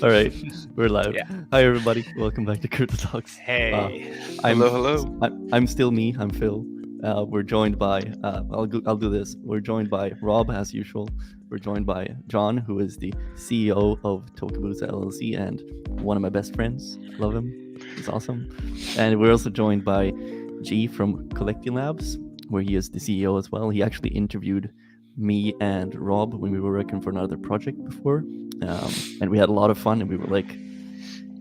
All right, we're live. Yeah. Hi, everybody. Welcome back to Crypto Talks. Hey. I'm still me. I'm Phil. We're joined by. I'll do this. We're joined by Rob as usual. We're joined by John, who is the CEO of Tokibusa LLC and one of my best friends. Love him. He's awesome. And we're also joined by G from Collecty Labs, where he is the CEO as well. He actually interviewed me and Rob when we were working for another project before, and we had a lot of fun. And we were like,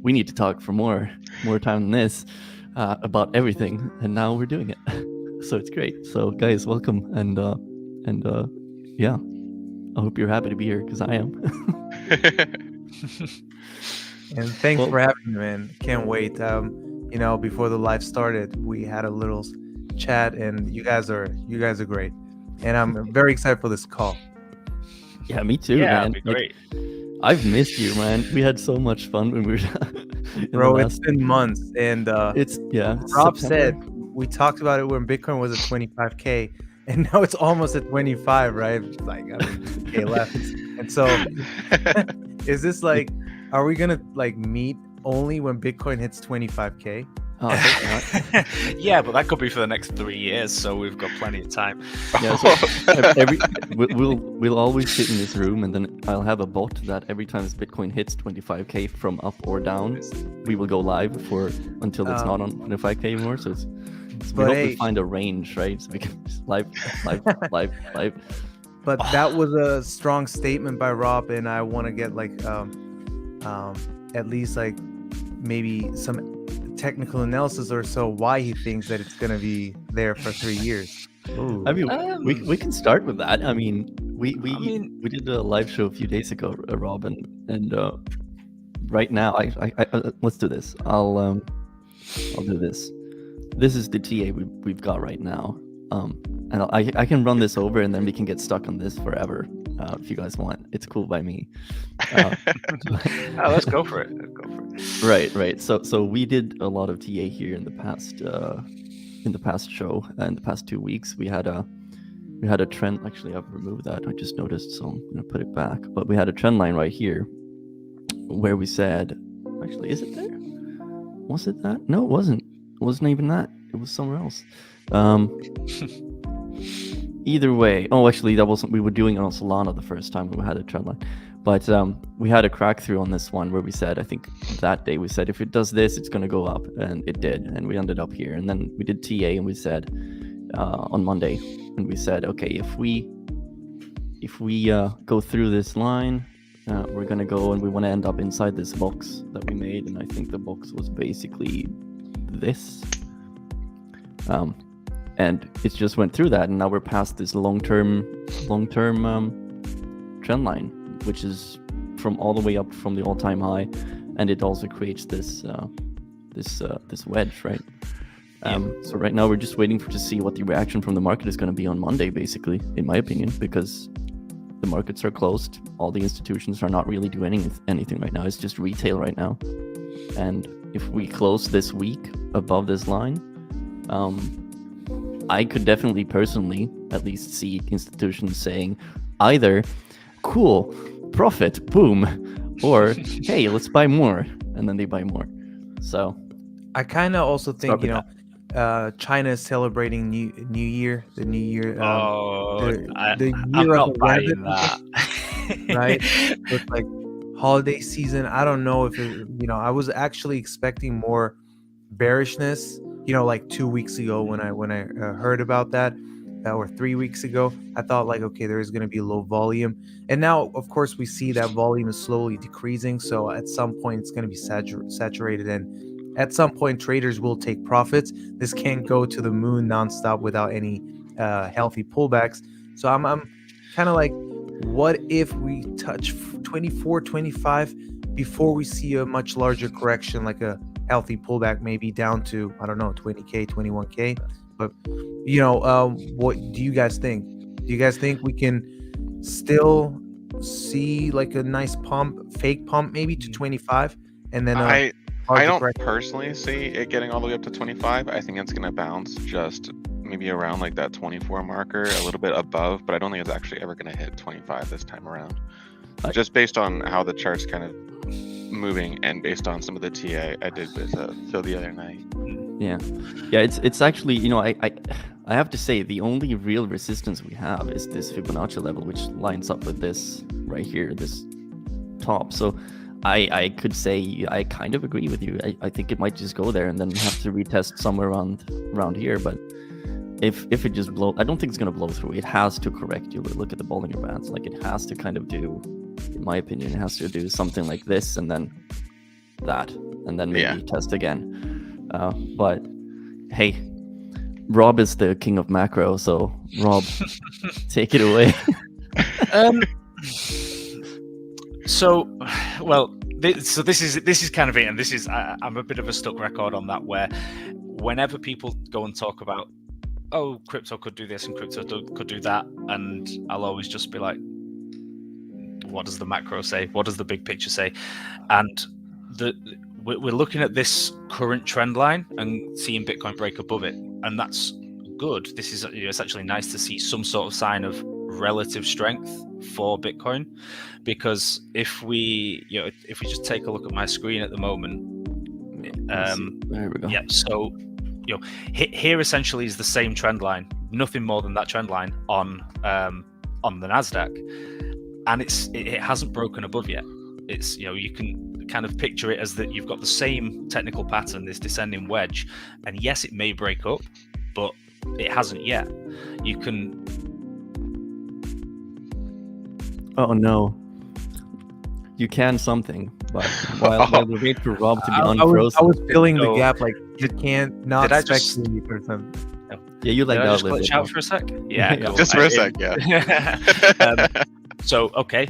we need to talk for more time than this about everything. And now we're doing it, so it's great. So guys, welcome, and yeah, I hope you're happy to be here because I am. And thanks for having me, man. Can't wait. Before the live started, we had a little chat, and you guys are great. And I'm very excited for this call. Yeah, me too, Yeah, man. it'd be great. I've missed you, man. We had so much fun when we were. Bro, it's been months, and it's Rob September. said we talked about it when Bitcoin was at 25K, and now it's almost at 25, right? It's like 2K left. And so, is this like, are we gonna like meet only when Bitcoin hits 25K? Oh, I hope not. Yeah, but that could be for the next 3 years, so we've got plenty of time. Yeah, so we'll always sit in this room, and then I'll have a bot that every time Bitcoin hits 25K from up or down, we will go live until it's not on 25K anymore. So we hope to find a range, right? So we can just live. But that was a strong statement by Rob, and I want to get like at least like maybe some technical analysis or so why he thinks that it's going to be there for 3 years. Ooh. I mean, we can start with that. I mean, we did a live show a few days ago, Rob, and right now, I let's do this. I'll do this. This is the TA we've got right now, and I can run this over, and then we can get stuck on this forever if you guys want. It's cool by me. Let's go for it. Right. So we did a lot of TA here in the past show, in the past 2 weeks. We had a trend. Actually, I've removed that. I just noticed, so I'm gonna put it back. But we had a trend line right here where we said, actually, is it there? Was it that? No, it wasn't. It wasn't even that. It was somewhere else. Either way, actually, that wasn't. We were doing it on Solana the first time we had a trend line, but we had a crack through on this one where we said, I think that day we said, if it does this, it's going to go up, and it did, and we ended up here. And then we did TA, and we said on Monday, and we said, okay, if we go through this line, we're going to go, and we want to end up inside this box that we made, and I think the box was basically this. And it just went through that, and now we're past this long-term trend line, which is from all the way up from the all-time high, and it also creates this wedge, right? So right now we're just waiting to see what the reaction from the market is going to be on Monday, basically, in my opinion, because the markets are closed. All the institutions are not really doing anything right now. It's just retail right now, and if we close this week above this line, I could definitely personally at least see institutions saying either cool, profit, boom, or hey, let's buy more, and then they buy more. So I kind of also think, China is celebrating New Year, the New Year. The year I'm of not the buying rabbit, that. right? It's like holiday season. I don't know if I was actually expecting more bearishness. Like 2 weeks ago when I heard about that, or 3 weeks ago, I thought like, okay, there is going to be low volume, and now of course we see that volume is slowly decreasing. So at some point it's going to be saturated, and at some point traders will take profits. This can't go to the moon nonstop without any healthy pullbacks. So I'm kind of like, what if we touch 24, 25 before we see a much larger correction, like a healthy pullback, maybe down to, I don't know, 20K, 21K. But what do you guys think? Do you guys think we can still see like a nice fake pump maybe to 25, and then I don't personally see it getting all the way up to 25. I think it's going to bounce just maybe around like that 24 marker, a little bit above, but I don't think it's actually ever going to hit 25 this time around. Just based on how the chart's kind of moving, and based on some of the TA I did with Phil the other night. Yeah, it's actually, I have to say the only real resistance we have is this Fibonacci level, which lines up with this right here, this top. So I could say I kind of agree with you. I think it might just go there and then have to retest somewhere around here. But if it just I don't think it's gonna blow through. It has to correct. You look at the Bollinger Bands, like it has to kind of do, in my opinion, it has to do something like this and then that, and then maybe test again. But hey, Rob is the king of macro, so Rob, take it away. So this is kind of it, and this is I'm a bit of a stuck record on that, where whenever people go and talk about, oh, crypto could do this and crypto could do that, and I'll always just be like, what does the macro say? What does the big picture say? And we're looking at this current trend line and seeing Bitcoin break above it, and that's good. This is it's actually nice to see some sort of sign of relative strength for Bitcoin, because if we just take a look at my screen at the moment, there we go. Yeah, so here essentially is the same trend line, nothing more than that trend line on the Nasdaq, and it hasn't broken above yet. It's you can kind of picture it as that you've got the same technical pattern, this descending wedge, and yes, it may break up, but it hasn't yet. You can. Oh no. You can something, but while we wait for Rob to be unfrozen. I was filling the gap, like you can't not speculate or something. Yeah, you like that a little bit. Shout for a sec. Yeah, cool. Just for a sec. Yeah. So okay,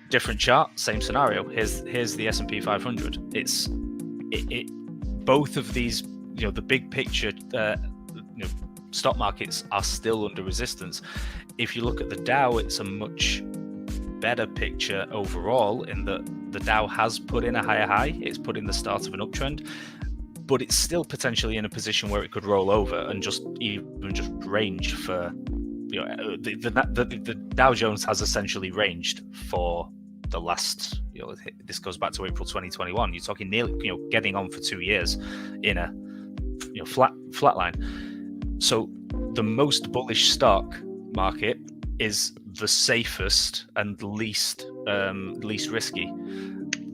different chart, same scenario. Here's the S&P 500. It's both of these, the big picture, stock markets are still under resistance. If you look at the Dow, it's a much better picture overall, in that the Dow has put in a higher high. It's put in the start of an uptrend, but it's still potentially in a position where it could roll over and just range for. The Dow Jones has essentially ranged for the last. This goes back to April 2021. You're talking nearly, getting on for 2 years in a, flat line. So the most bullish stock market is the safest and least risky.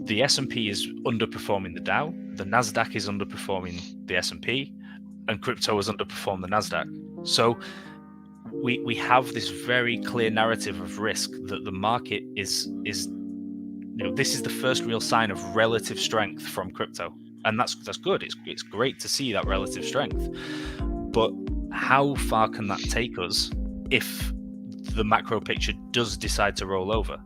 The S&P is underperforming the Dow. The Nasdaq is underperforming the S&P, and crypto has underperformed the Nasdaq. So we have this very clear narrative of risk that the market is this is the first real sign of relative strength from crypto, and that's good. It's great to see that relative strength, but how far can that take us if the macro picture does decide to roll over?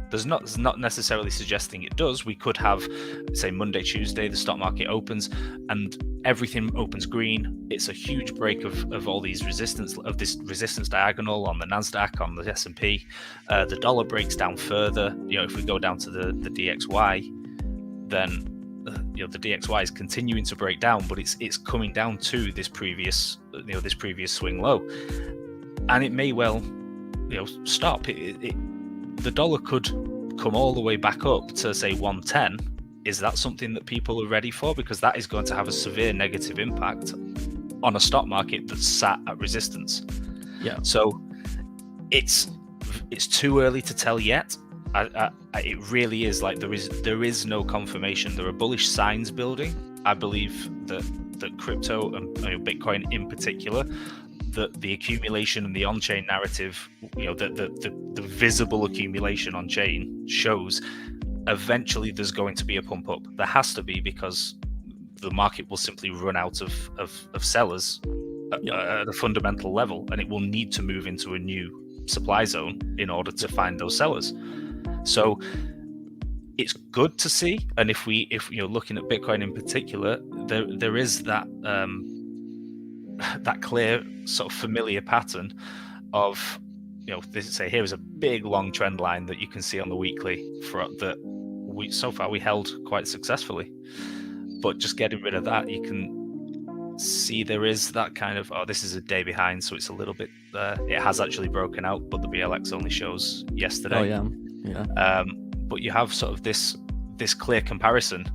There's not necessarily suggesting it does. We could have, say, Monday, Tuesday, the stock market opens and everything opens green. It's a huge break of all these resistance, of this resistance diagonal on the Nasdaq, on the S&P. The dollar breaks down further. If we go down to the DXY, then the DXY is continuing to break down, but it's coming down to this previous swing low, and it may well stop. The dollar could come all the way back up to, say, 110. Is that something that people are ready for? Because that is going to have a severe negative impact on a stock market that's sat at resistance. Yeah. So it's too early to tell yet. It really is like there is no confirmation. There are bullish signs building. I believe that crypto and Bitcoin in particular, the accumulation and the on-chain narrative, the visible accumulation on-chain shows eventually there's going to be a pump up. There has to be, because the market will simply run out of sellers at a fundamental level, and it will need to move into a new supply zone in order to find those sellers. So it's good to see, and if you're looking at Bitcoin in particular, there is that clear sort of familiar pattern of here is a big long trend line that you can see on the weekly so far we held quite successfully, but just getting rid of that, you can see there is that kind of, this is a day behind, so it's a little bit it has actually broken out, but the BLX only shows yesterday. Oh yeah. But you have sort of this this clear comparison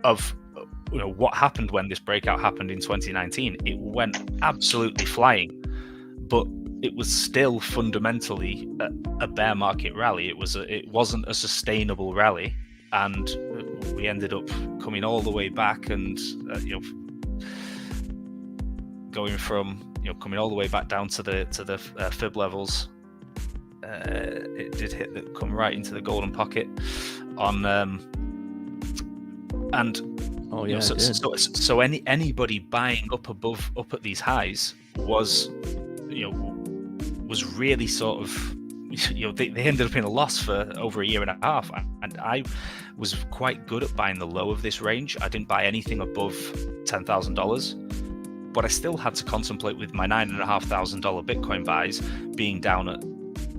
of what happened when this breakout happened in 2019. It went absolutely flying, but it was still fundamentally a bear market rally. It wasn't a sustainable rally, and we ended up coming all the way back, and going from coming all the way back down to the fib levels. It did come right into the golden pocket on and Oh yeah, so anybody buying up at these highs was really sort of they ended up in a loss for over a year and a half, and I was quite good at buying the low of this range. I didn't buy anything above $10,000, but I still had to contemplate with my $9,500 Bitcoin buys being down at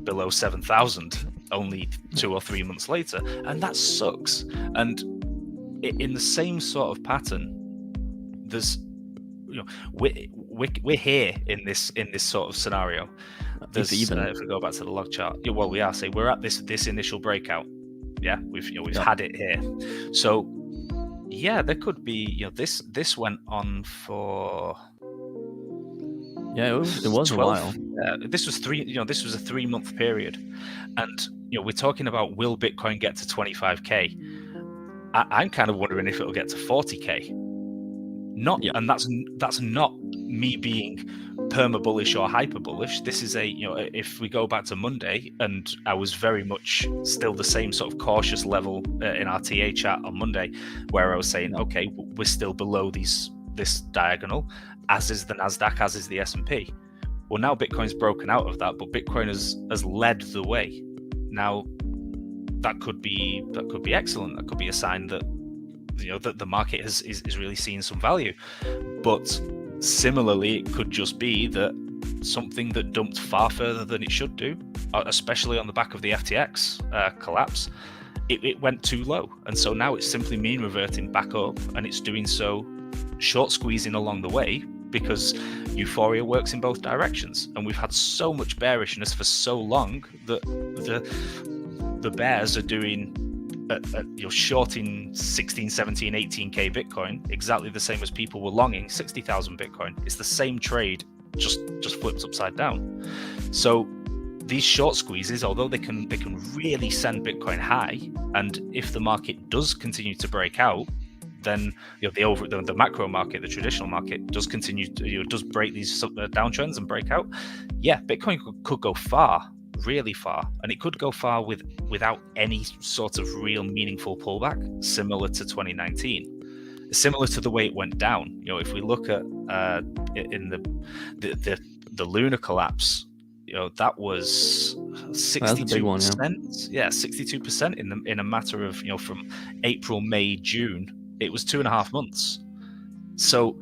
below 7,000 only 2 or 3 months later, and that sucks. And in the same sort of pattern, there's we're here in this sort of scenario. There's if we go back to the log chart, well, we are saying we're at this initial breakout. Yeah, we've had it here. So yeah, there could be this went on for it was 12, a while. This was this was a 3-month period, and we're talking about, will Bitcoin get to 25k? I'm kind of wondering if it'll get to 40k. And that's not me being perma bullish or hyper bullish. This is if we go back to Monday, and I was very much still the same sort of cautious level in our TA chat on Monday, where I was saying, okay, we're still below this diagonal, as is the Nasdaq, as is the S&P. Well, now Bitcoin's broken out of that, but Bitcoin has led the way. Now that could be excellent. That could be a sign that that the market is really seeing some value. But similarly, it could just be that something that dumped far further than it should do, especially on the back of the FTX collapse, it went too low, and so now it's simply mean reverting back up, and it's doing so short squeezing along the way, because euphoria works in both directions, and we've had so much bearishness for so long that the bears are doing shorting 16, 17, 18k Bitcoin exactly the same as people were longing 60,000 Bitcoin. It's the same trade, just flipped upside down. So these short squeezes, although they can really send Bitcoin high, and if the market does continue to break out, then the macro market, the traditional market, does continue to does break these downtrends and break out. Yeah, Bitcoin could go far, really far, and it could go far without any sort of real meaningful pullback, similar to 2019, similar to the way it went down. If we look at in the lunar collapse, that was 62%. Yeah, 62% in a matter of from April, May, June. It was 2.5 months. So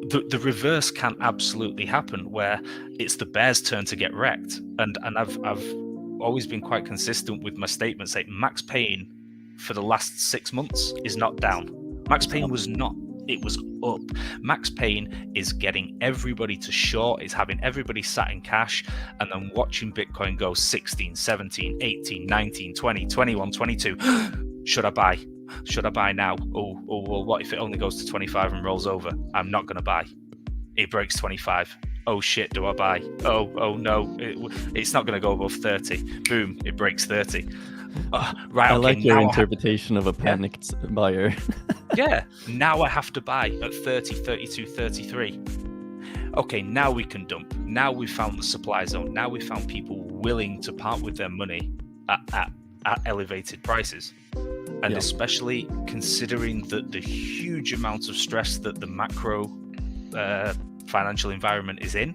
the reverse can absolutely happen, where it's the bear's turn to get wrecked. And I've always been quite consistent with my statement saying Max Payne for the last 6 months is not down. Max Payne was not. It was up. Max Payne is getting everybody to short, is having everybody sat in cash, and then watching Bitcoin go 16, 17, 18, 19, 20, 21, 22. Should I buy? Should I buy now? Oh, well, what if it only goes to 25 and rolls over? I'm not going to buy. It breaks 25. Oh shit, do I buy? Oh no, it's not going to go above 30. Boom, it breaks 30. Right, I like your interpretation of a panicked buyer. Yeah, now I have to buy at 30, 32, 33. Okay, now we can dump. Now we've found the supply zone. Now we've found people willing to part with their money at elevated prices. And especially considering the huge amount of stress that the macro financial environment is in,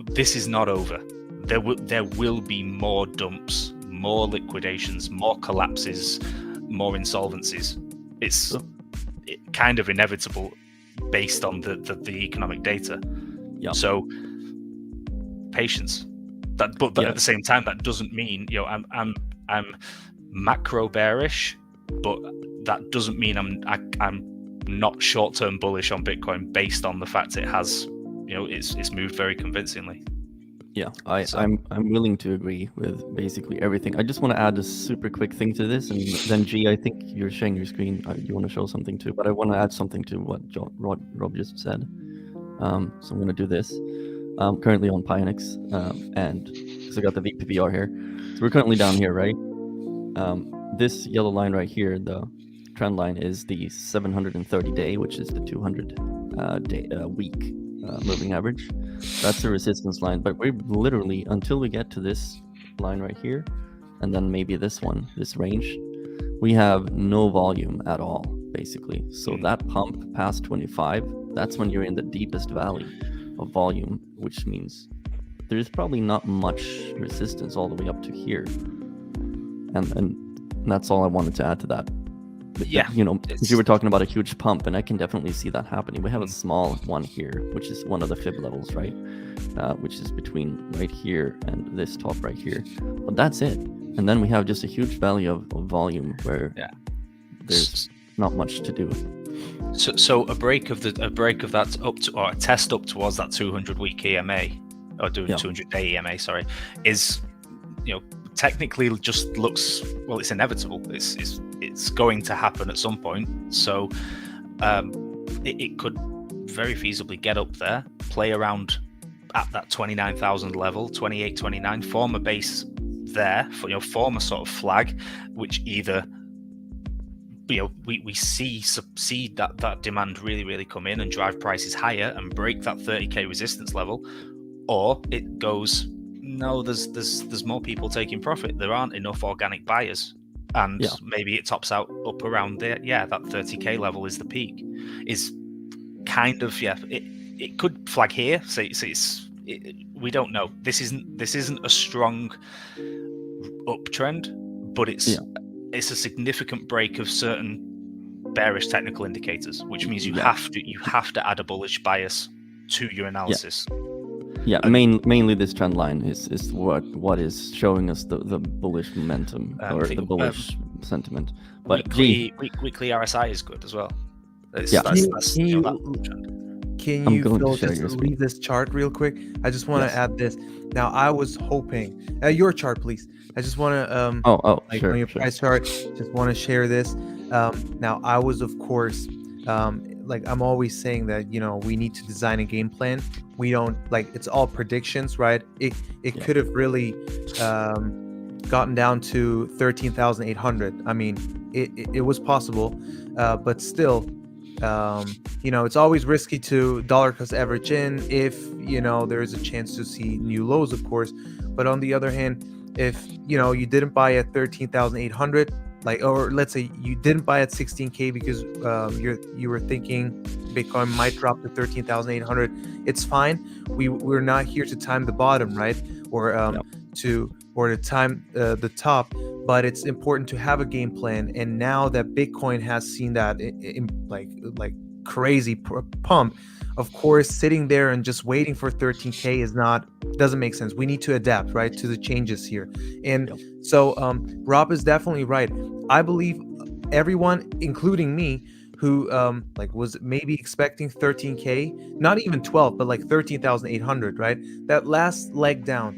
this is not over. There will be more dumps, more liquidations, more collapses, more insolvencies. It's kind of inevitable based on the economic data. Yeah. So patience. But at the same time, that doesn't mean I'm macro bearish, but that doesn't mean I'm not short-term bullish on Bitcoin based on the fact it has it's moved very convincingly. Yeah, So- I'm willing to agree with basically everything. I just want to add a super quick thing to this, and then G, I think you're sharing your screen. You want to show something too, but I want to add something to what Rob just said. So I'm going to do this. Currently on Pionex, and because I got the VPVR here, so we're currently down here, right? This yellow line right here, the trend line, is the 730 day, which is the 200 week moving average. That's the resistance line, but we're literally, until we get to this line right here, and then maybe this one, this range, we have no volume at all, basically. So that pump past 25, that's when you're in the deepest valley of volume, which means there's probably not much resistance all the way up to here. And that's all I wanted to add to that. Yeah, you know, because you were talking about a huge pump, and I can definitely see that happening. We have a small one here, which is one of the fib levels, right? Which is between right here and this top right here. But that's it. And then we have just a huge valley of volume where there's not much to do. So a break of that up to, or a test up towards that 200 week EMA, or 200 day EMA, sorry, is, you know, technically just looks, well, it's inevitable. It's going to happen at some point. So it could very feasibly get up there, play around at that 29,000 level, 28, 29, form a base there, for, you know, form a sort of flag, which either, you know, we see that demand really come in and drive prices higher and break that 30k resistance level, or it goes, no, there's more people taking profit. There aren't enough organic buyers, and maybe it tops out up around there. Yeah, that 30k level is the peak. Is kind of It could flag here. So we don't know. This isn't a strong uptrend, but it's a significant break of certain bearish technical indicators, which means you have to add a bullish bias to your analysis. Mainly this trend line is what is showing us the bullish momentum or the bullish sentiment. But weekly RSI is good as well. Can you Phil, just read this chart real quick? I just want to add this. Now, I was hoping your chart, please. I just want to sure, on your price chart. Just want to share this. Now, I was, of course, like I'm always saying that, you know, we need to design a game plan. We don't, like, it's all predictions, right? It could have really gotten down to 13,800. I mean, it was possible, but still, you know, it's always risky to dollar cost average in if, you know, there's a chance to see new lows, of course. But on the other hand, if, you know, you didn't buy at 13,800, like, or let's say you didn't buy at 16k because you were thinking Bitcoin might drop to 13,800, it's fine. We're not here to time the bottom, right? Or to time the top, but it's important to have a game plan. And now that Bitcoin has seen that in like crazy pump, of course, sitting there and just waiting for 13k doesn't make sense. We need to adapt, right, to the changes here. And so Rob is definitely right. I believe everyone, including me, who like was maybe expecting 13k, not even 12, but like 13,800, right? That last leg down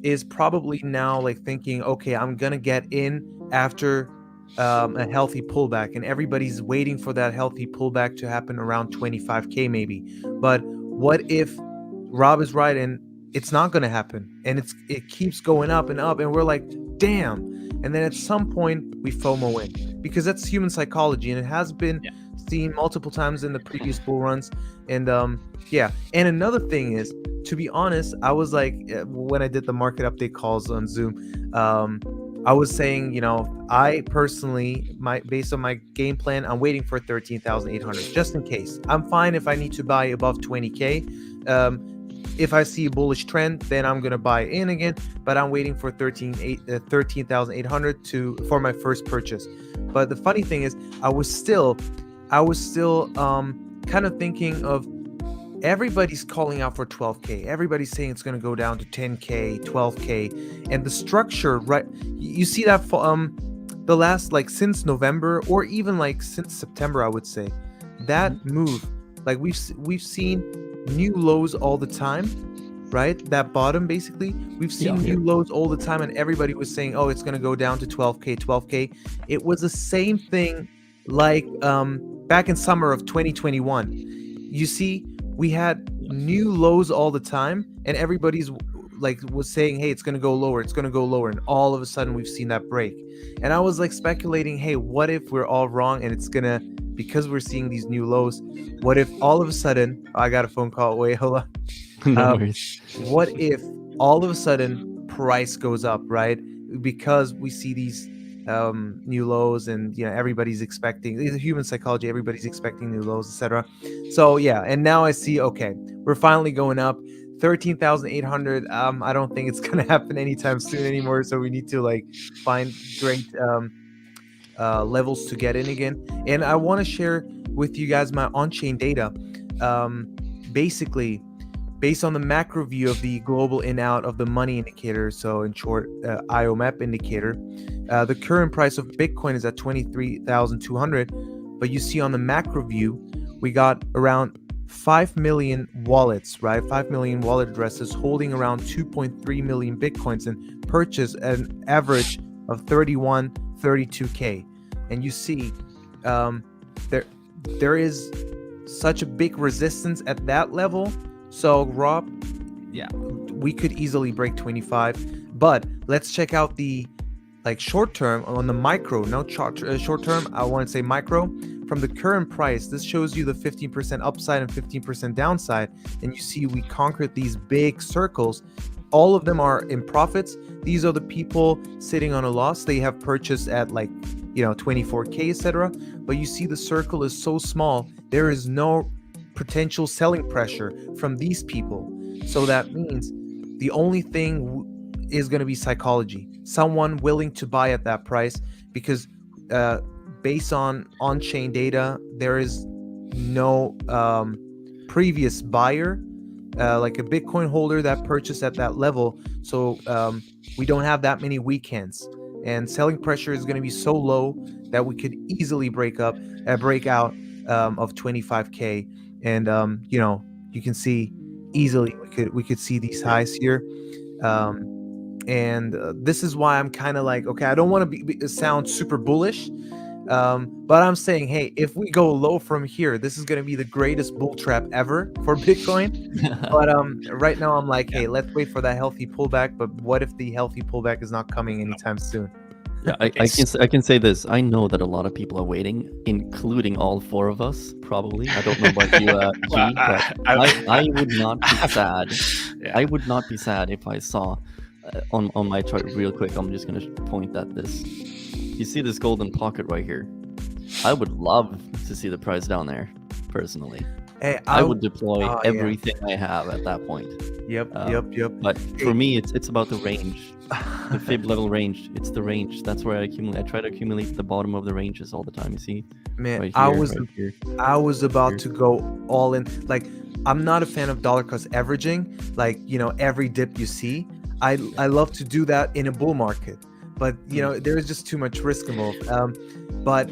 is probably now like thinking, okay, I'm gonna get in after a healthy pullback, and everybody's waiting for that healthy pullback to happen around 25k maybe. But what if Rob is right and it's not going to happen, and it keeps going up and up, and we're like, damn, and then at some point we FOMO in, because that's human psychology, and it has been seen multiple times in the previous bull runs. And and another thing is, to be honest, I was like, when I did the market update calls on Zoom, I was saying, you know, I personally, based on my game plan, I'm waiting for 13,800 just in case. I'm fine if I need to buy above 20k. If I see a bullish trend, then I'm gonna buy in again. But I'm waiting for 13,800 for my first purchase. But the funny thing is, I was still kind of thinking of, everybody's calling out for 12k. Everybody's saying it's going to go down to 10k, 12k, and the structure, right? You see that the last, like, since November, or even like since September, I would say, that move, like we've seen new lows all the time, right? That bottom, basically, we've seen Yeah. new lows all the time, and everybody was saying, oh, it's going to go down to 12K. It was the same thing like back in summer of 2021. You see, we had new lows all the time, and everybody's like was saying, hey, it's going to go lower, and all of a sudden we've seen that break. And I was like speculating, hey, what if we're all wrong and it's gonna, because we're seeing these new lows, what if all of a sudden, I got a phone call, wait, hold on. No worries. What if all of a sudden price goes up, right? Because we see these new lows, and everybody's expecting, the human psychology, everybody's expecting new lows, etc. So yeah, and now I see, okay, we're finally going up 13,800. I don't think it's gonna happen anytime soon anymore, so we need to like find great levels to get in again. And I want to share with you guys my on-chain data. Basically, based on the macro view of the global in-out of the money indicator, so in short, IOMAP indicator, the current price of Bitcoin is at 23,200. But you see on the macro view, we got around 5 million wallets, right? 5 million wallet addresses holding around 2.3 million Bitcoins and purchase at an average of 32K. And you see, there is such a big resistance at that level. So Rob, yeah, we could easily break 25. But let's check out the short term on the micro, no short term. I want to say micro. From the current price, this shows you the 15% upside and 15% downside. And you see we conquered these big circles. All of them are in profits. These are the people sitting on a loss. They have purchased at 24K, etc. But you see the circle is so small. There is no potential selling pressure from these people. So that means the only thing is going to be psychology. Someone willing to buy at that price, because based on chain data, there is no previous buyer, like a Bitcoin holder that purchased at that level. So we don't have that many weekends, and selling pressure is going to be so low that we could easily break out of 25K. And you can see easily we could see these highs here. And this is why I'm kind of like, okay, I don't want to sound super bullish, but I'm saying, hey, if we go low from here, this is going to be the greatest bull trap ever for Bitcoin. But right now I'm like, hey, let's wait for that healthy pullback. But what if the healthy pullback is not coming anytime soon? Yeah, I can say this. I know that a lot of people are waiting, including all four of us, probably. I don't know about you, G, but I would not be sad. Yeah. I would not be sad if I saw on my chart real quick. I'm just going to point at this. You see this golden pocket right here? I would love to see the price down there, personally. Hey, I would deploy everything I have at that point. Yep. But for me, it's about the range, the fib level range. It's the range. That's where I accumulate. I try to accumulate the bottom of the ranges all the time. You see, man, right here, I was about to go all in. Like, I'm not a fan of dollar cost averaging. Like, every dip you see, I love to do that in a bull market, but there is just too much risk involved. But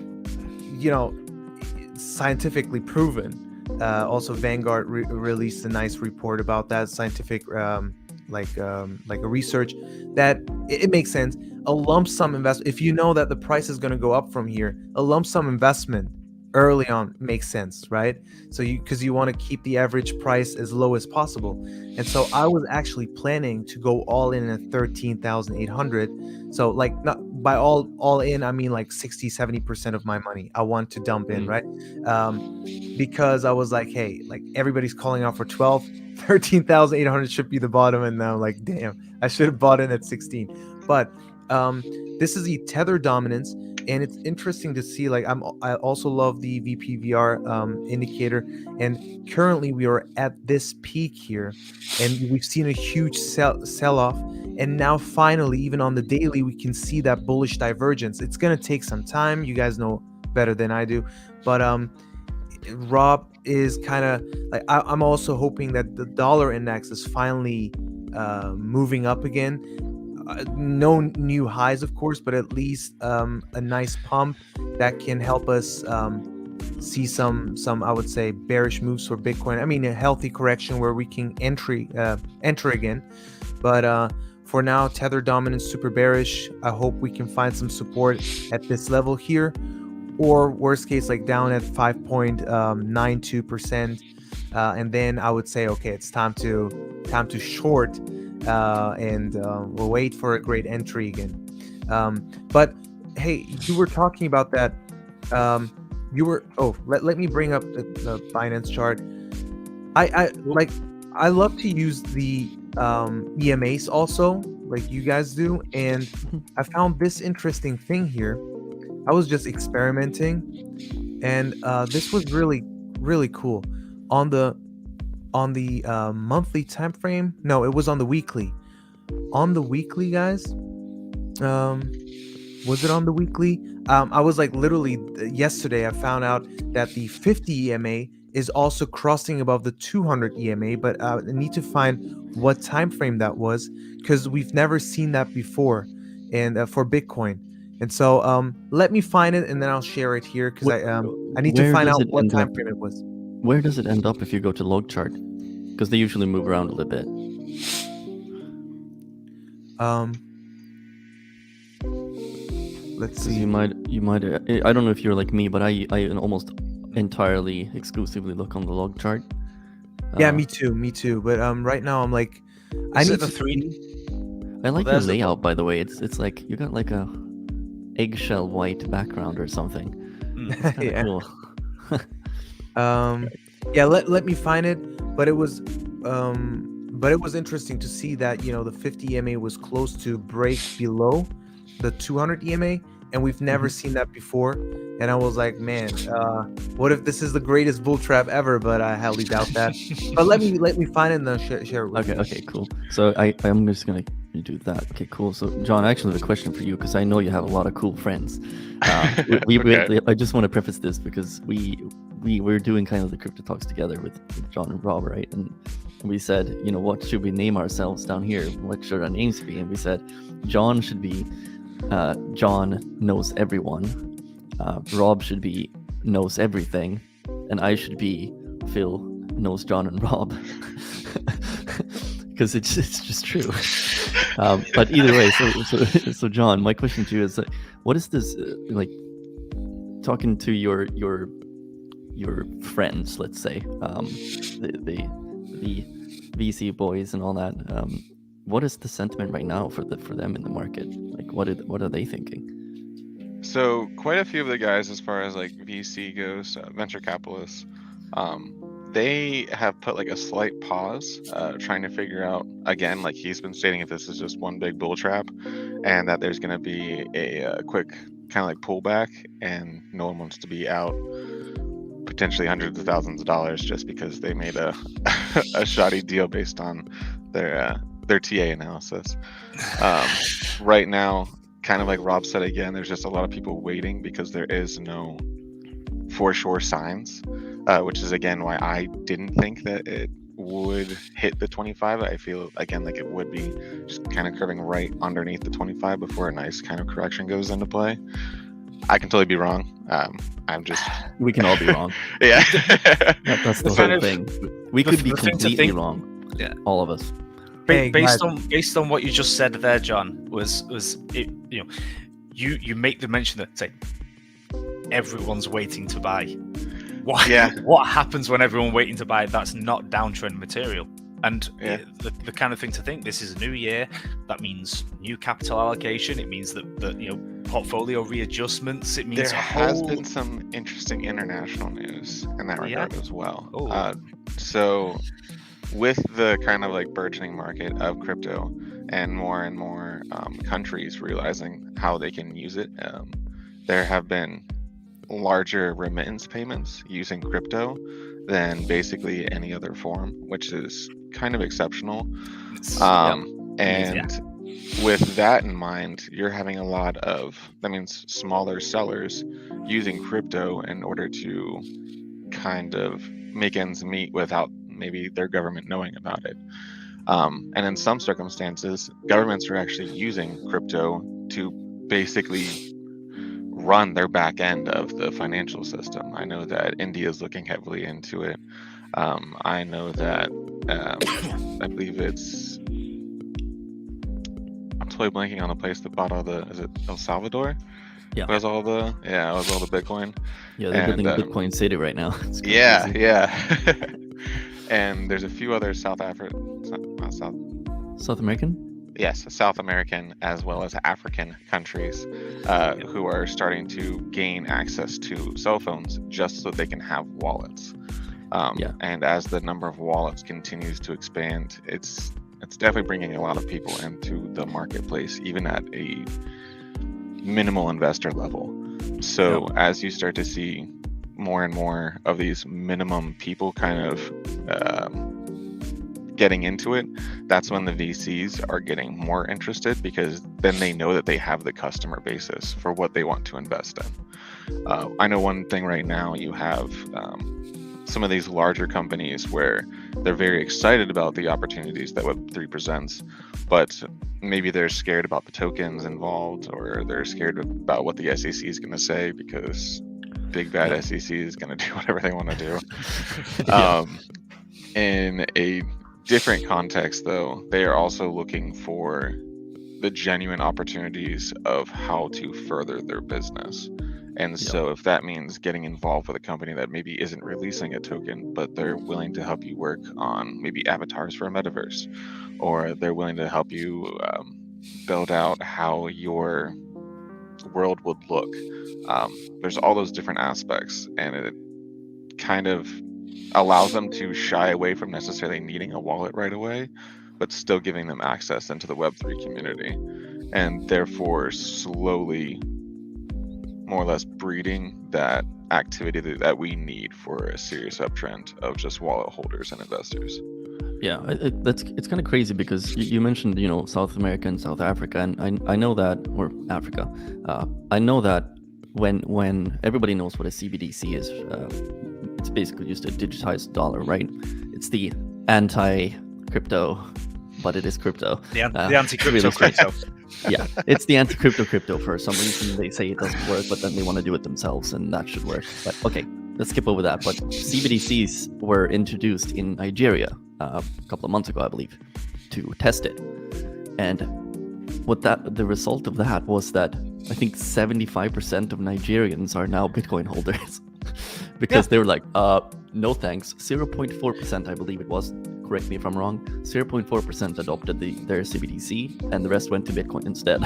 scientifically proven. Also, Vanguard released a nice report about that, scientific like a research that it makes sense. A lump sum investment, if you know that the price is going to go up from here, a lump sum investment early on makes sense, right? So because you want to keep the average price as low as possible. And so I was actually planning to go all in at 13,800. So not by all in, I mean 60-70% of my money I want to dump in, right? Because I was like, hey, everybody's calling out for 12, 13,800 should be the bottom, and now I'm like, damn, I should have bought in at 16. But this is the tether dominance, and it's interesting to see. I also love the VPVR indicator, and currently we are at this peak here, and we've seen a huge sell-off, and now finally, even on the daily, we can see that bullish divergence. It's gonna take some time. You guys know better than I do, but Rob is kind of I'm also hoping that the dollar index is finally moving up again. No new highs, of course, but at least a nice pump that can help us see some I would say bearish moves for Bitcoin. I mean, a healthy correction where we can enter again. But for now, Tether dominance super bearish. I hope we can find some support at this level here, or worst case, like down at 5.92%. And then I would say, okay, it's time to short, and we'll wait for a great entry again. But hey, you were talking about that. Let me bring up the Binance chart. I love to use the EMAs also, like you guys do, and I found this interesting thing here. I was just experimenting, and this was really cool. On the monthly time frame, no, it was on the weekly. On the weekly, guys. Was it on the weekly? I was like literally yesterday I found out that the 50 EMA is also crossing above the 200 EMA, but I need to find what time frame that was, because we've never seen that before, and for Bitcoin. And so let me find it and then I'll share it here, because I need to find out what time frame it was. Where does it end up if you go to log chart? Because they usually move around a little bit. Let's see. You might. I don't know if you're like me, but I almost entirely exclusively look on the log chart. Yeah, me too. But right now I'm like, I need the to 3D. I like the layout, by the way. It's like you got like a eggshell white background or something. Yeah. Cool. Yeah, let me find it. But it was interesting to see that, the 50 EMA was close to break below the 200 EMA, and we've never seen that before. And I was like, man, what if this is the greatest bull trap ever? But I highly doubt that. But let me find it and then share it with you. Okay, cool. So I'm just gonna do that. Okay, cool. So John, I actually have a question for you, because I know you have a lot of cool friends. Okay. I just want to preface this because we're doing kind of the crypto talks together with John and Rob, right? And we said, what should we name ourselves down here? What should our names be? And we said John should be John knows everyone. Rob should be knows everything, and I should be Phil knows John and Rob, because it's just true. But either way, so John, my question to you is, what is this like? Talking to your friends, let's say, the VC boys and all that. What is the sentiment right now for them in the market? Like, what are they thinking? So quite a few of the guys, as far as like VC goes, venture capitalists, they have put like a slight pause, trying to figure out, again, like he's been stating, if this is just one big bull trap, and that there's going to be a quick kind of like pullback, and no one wants to be out potentially hundreds of thousands of dollars just because they made a shoddy deal based on their TA analysis. Right now, kind of like Rob said again, there's just a lot of people waiting because there is no for sure signs, which is again why I didn't think that it would hit the 25. I feel again like it would be just kind of curving right underneath the 25 before a nice kind of correction goes into play. I can totally be wrong. We can all be wrong. Yeah. That's the whole thing. We could be completely wrong. Yeah, all of us. Based on what you just said there, John, was it, you make the mention that say everyone's waiting to buy. What happens when everyone's waiting to buy? That's not downtrend material. And the kind of thing to think, this is a new year. That means new capital allocation. It means that portfolio readjustments. It means there has been some interesting international news in that regard as well. So with the kind of like burgeoning market of crypto and more countries realizing how they can use it, there have been larger remittance payments using crypto than basically any other form, which is kind of exceptional. And with that in mind, you're having a lot of, that means smaller sellers using crypto in order to kind of make ends meet without maybe their government knowing about it. And in some circumstances, governments are actually using crypto to basically run their back end of the financial system. I know that India is looking heavily into it. I know that I believe it's, I'm totally blanking on the place that bought all the, is it El Salvador? Yeah. It was all the Bitcoin. Yeah, they're And, building Bitcoin City right now. It's kinda Yeah, crazy. yeah. And there's a few other South American as well as African countries who are starting to gain access to cell phones just so they can have wallets. And as the number of wallets continues to expand, it's definitely bringing a lot of people into the marketplace, even at a minimal investor level. So as you start to see more and more of these minimum people kind of getting into it, that's when the VCs are getting more interested, because then they know that they have the customer basis for what they want to invest in. I know one thing right now, you have some of these larger companies where they're very excited about the opportunities that Web3 presents, but maybe they're scared about the tokens involved, or they're scared about what the SEC is going to say, because big bad SEC is going to do whatever they want to do. In a different context, though, they are also looking for the genuine opportunities of how to further their business. And so if that means getting involved with a company that maybe isn't releasing a token, but they're willing to help you work on maybe avatars for a metaverse, or they're willing to help you build out how your world would look. There's all those different aspects, and it kind of allows them to shy away from necessarily needing a wallet right away, but still giving them access into the Web3 community, and therefore slowly more or less breeding that activity that we need for a serious uptrend of just wallet holders and investors. Yeah, it's kind of crazy, because you mentioned, South America and South Africa, and I know that, or Africa, I know that when everybody knows what a CBDC is, it's basically just a digitized dollar, right? It's the anti-crypto, but it is crypto. The anti-crypto crypto. Yeah, it's the anti-crypto. For some reason they say it doesn't work, but then they want to do it themselves, and that should work. But okay, let's skip over that. But CBDCs were introduced in Nigeria a couple of months ago, I believe, to test it. And the result of that was that I think 75% of Nigerians are now Bitcoin holders because they were like, no thanks. 0.4%, I believe it was. Correct me if I'm wrong. 0.4% adopted their CBDC, and the rest went to Bitcoin instead.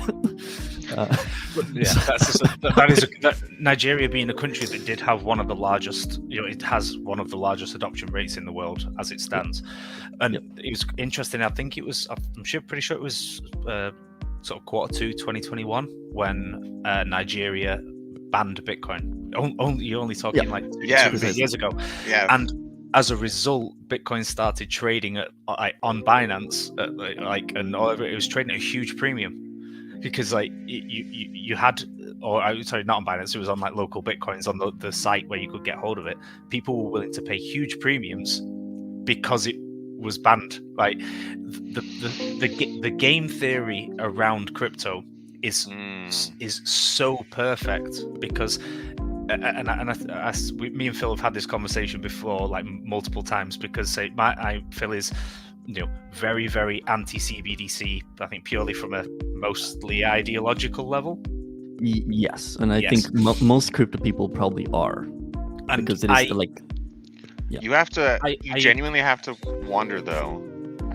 Nigeria being a country that did have one of the largest, it has one of the largest adoption rates in the world as it stands. And it was interesting. I'm pretty sure it was sort of Q2 2021 when Nigeria banned Bitcoin. You're only talking like 2 years ago. Yeah. And as a result, Bitcoin started trading on Binance, and all of it was trading at a huge premium, because you had, sorry, not on Binance, it was on like local Bitcoins on the site where you could get hold of it. People were willing to pay huge premiums because it was banned. Like the game theory around crypto is so perfect, because. Me and Phil have had this conversation before, like multiple times, because Phil is, very, very anti-CBDC. I think purely from a mostly ideological level. Yes, and I think most crypto people probably are, because it is You have to. You genuinely have to wonder, though,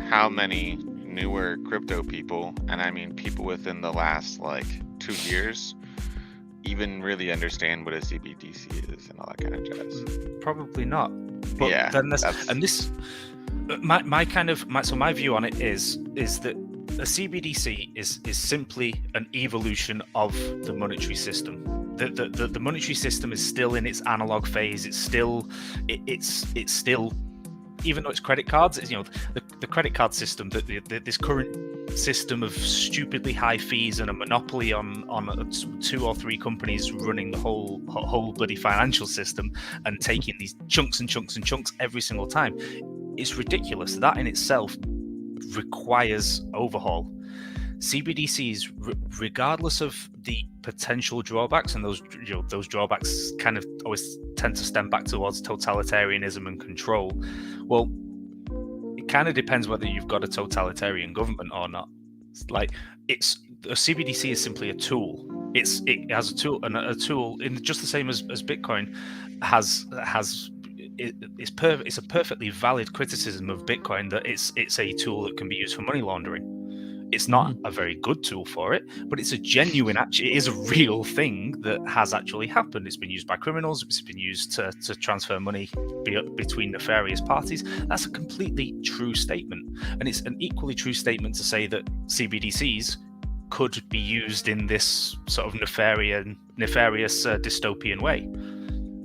how many newer crypto people, and I mean people within the last 2 years, even really understand what a CBDC is and all that kind of jazz. Probably not. But then my view on it is that a CBDC is simply an evolution of the monetary system. The monetary system is still in its analog phase. It's still even though it's credit cards, it's, the credit card system, this current system of stupidly high fees and a monopoly on 2 or 3 companies running the whole bloody financial system and taking these chunks and chunks and chunks every single time, it's ridiculous. That in itself requires overhaul. CBDCs, regardless of the potential drawbacks, and those drawbacks kind of always tend to stem back towards totalitarianism and control. Well, it kind of depends whether you've got a totalitarian government or not. Like, a CBDC is simply a tool. It has a tool, and a tool in just the same as Bitcoin it's a perfectly valid criticism of Bitcoin that it's a tool that can be used for money laundering. It's not a very good tool for it, but it's a genuine, it is a real thing that has actually happened. It's been used by criminals. It's been used to transfer money between nefarious parties. That's a completely true statement. And it's an equally true statement to say that CBDCs could be used in this sort of nefarious dystopian way.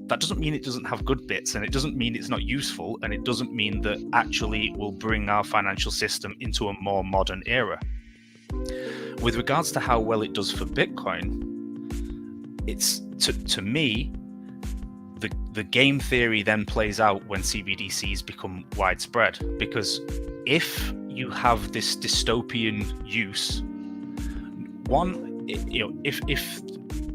That doesn't mean it doesn't have good bits, and it doesn't mean it's not useful, and it doesn't mean that actually it will bring our financial system into a more modern era. With regards to how well it does for Bitcoin, it's to me, the game theory then plays out when CBDCs become widespread, because if you have this dystopian use,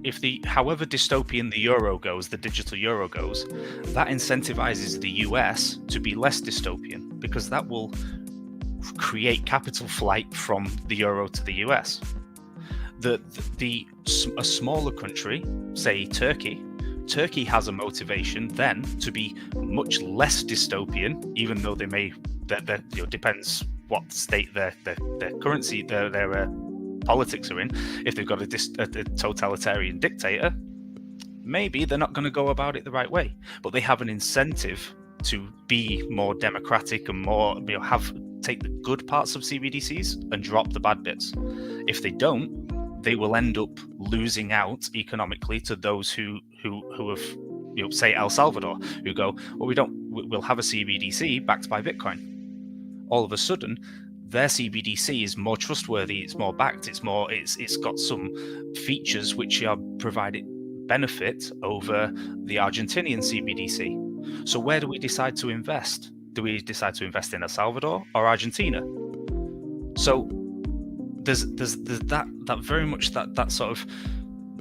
if however dystopian the euro goes, the digital euro goes, that incentivizes the US to be less dystopian, because that will create capital flight from the euro to the US. A smaller country, say Turkey has a motivation then to be much less dystopian, even though they may, depends what state their currency, their politics are in. If they've got a totalitarian dictator, maybe they're not going to go about it the right way, but they have an incentive to be more democratic and more, take the good parts of CBDCs and drop the bad bits. If they don't, they will end up losing out economically to those who have, say El Salvador, who go, well, we'll have a CBDC backed by Bitcoin. All of a sudden, their CBDC is more trustworthy, it's more backed, it's got some features which are provided benefit over the Argentinian CBDC. So where do we decide to invest? Do we decide to invest in El Salvador or Argentina? So there's that very much that sort of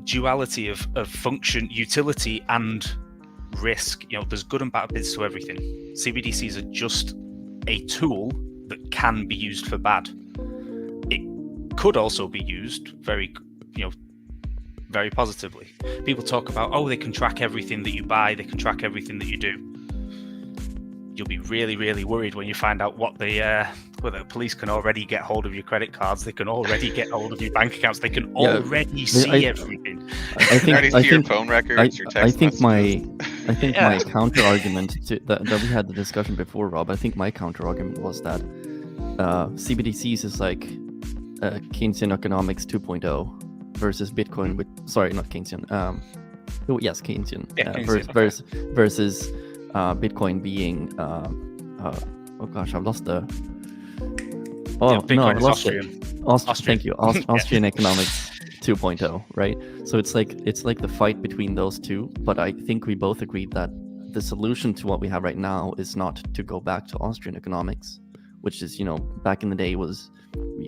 duality of function, utility, and risk. There's good and bad bits to everything. CBDCs are just a tool that can be used for bad. It could also be used very positively. People talk about, they can track everything that you buy, they can track everything that you do. You'll be really, really worried when you find out what the police can already get hold of your credit cards, they can already get hold of your bank accounts, they can already see everything. I think your phone records, your text messages. My counter argument to that we had the discussion before, Rob. I think my counter argument was that CBDCs is like Keynesian economics 2.0 versus Bitcoin with not Keynesian. Keynesian. Keynesian, versus Bitcoin being I've lost the. Bitcoin I've lost Austrian. Austrian. Thank you. Austrian economics 2.0, right? So it's like the fight between those two. But I think we both agreed that the solution to what we have right now is not to go back to Austrian economics, which is, back in the day was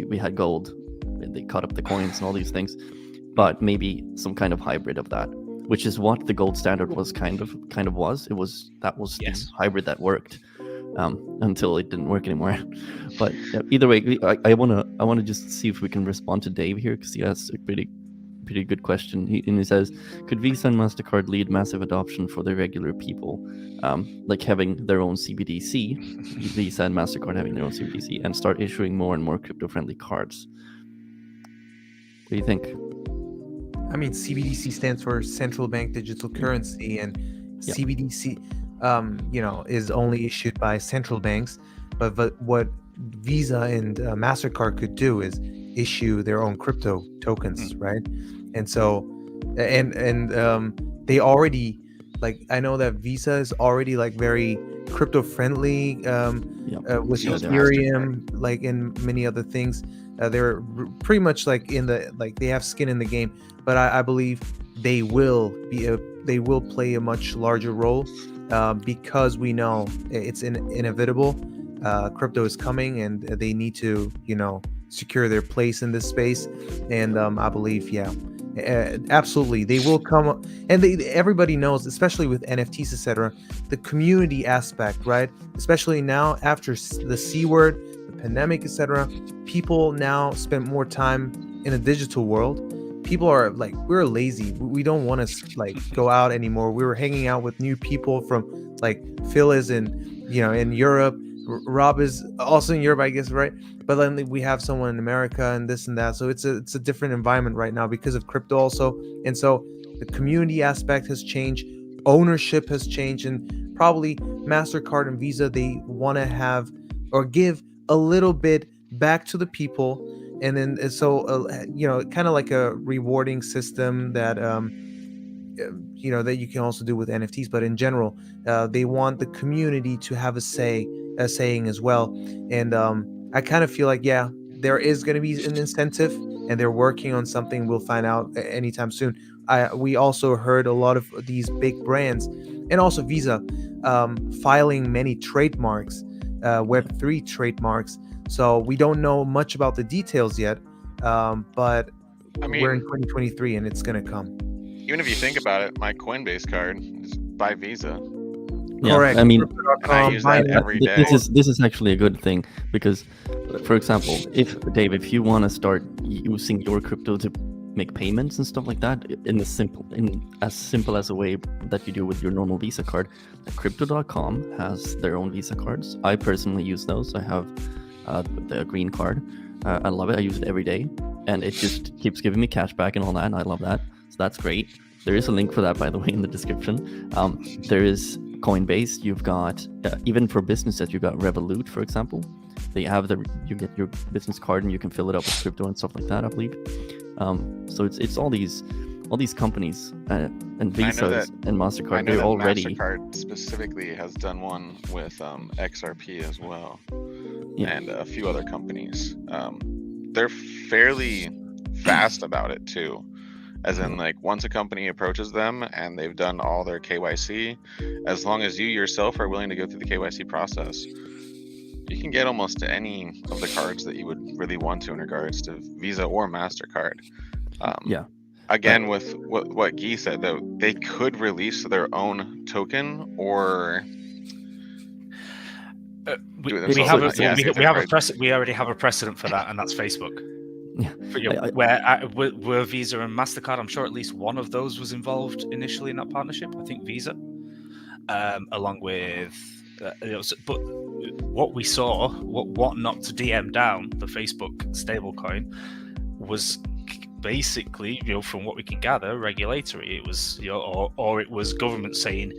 we had gold, they cut up the coins and all these things, but maybe some kind of hybrid of that, which is what the gold standard was kind of was. That was yes. The hybrid that worked until it didn't work anymore. But either way, I wanna just see if we can respond to Dave here, because he has a pretty good question. He says, could Visa and MasterCard lead massive adoption for the regular people, like having their own CBDC, Visa and MasterCard having their own CBDC, and start issuing more and more crypto-friendly cards? What do you think? I mean, CBDC stands for central bank digital currency, and CBDC, is only issued by central banks. But what Visa and MasterCard could do is issue their own crypto tokens, right? And so, they already, I know that Visa is already very crypto friendly with Ethereum, and many other things. They're pretty much they have skin in the game. But I believe they will play a much larger role because we know it's inevitable. Crypto is coming, and they need to secure their place in this space. And I believe, yeah, absolutely, they will come. And everybody knows, especially with NFTs, etc., the community aspect, right? Especially now after the C word, the pandemic, etc., people now spend more time in a digital world. People are like, we're lazy. We don't want to like go out anymore. We were hanging out with new people from like Phil is in Europe. Rob is also in Europe, I guess, right? But then we have someone in America and this and that. So it's a different environment right now because of crypto also. And so the community aspect has changed, ownership has changed, and probably MasterCard and Visa, they want to have or give a little bit back to the people. And then kind of like a rewarding system that that you can also do with NFTs. But in general, they want the community to have a saying as well. And I kind of feel like, yeah, there is going to be an incentive, and they're working on something. We'll find out anytime soon. We also heard a lot of these big brands, and also Visa, filing many trademarks, Web3 trademarks. So we don't know much about the details yet, but I mean, we're in 2023, and it's going to come. Even if you think about it, my Coinbase card is by Visa. Yeah, Correct. I mean, And I use that every day. this is actually a good thing because, for example, if you want to start using your crypto to make payments and stuff like that in as simple as a way that you do with your normal Visa card, Crypto.com has their own Visa cards. I personally use those. I have the green card. I love it. I use it every day, and it just keeps giving me cash back and all that, and I love that. So that's great. There is a link for that, by the way, in the description. There is Coinbase. You've got even for businesses, you've got Revolut, for example. They have you get your business card and you can fill it up with crypto and stuff like that, I believe. So it's all these companies and Visas and Mastercard. I know They're that already Mastercard specifically has done one with XRP as well, and a few other companies. They're fairly fast about it too. As in, like, once a company approaches them and they've done all their KYC, as long as you yourself are willing to go through the KYC process, you can get almost to any of the cards that you would really want to in regards to Visa or MasterCard. Again, with what Guy said, though, they could release their own token or... we already have a precedent for that, and that's Facebook. Yeah. Where Visa and MasterCard, I'm sure at least one of those was involved initially in that partnership. I think Visa, along with, but what we saw, what knocked DM down the Facebook stablecoin was basically, from what we can gather, regulatory. It was, or it was government saying,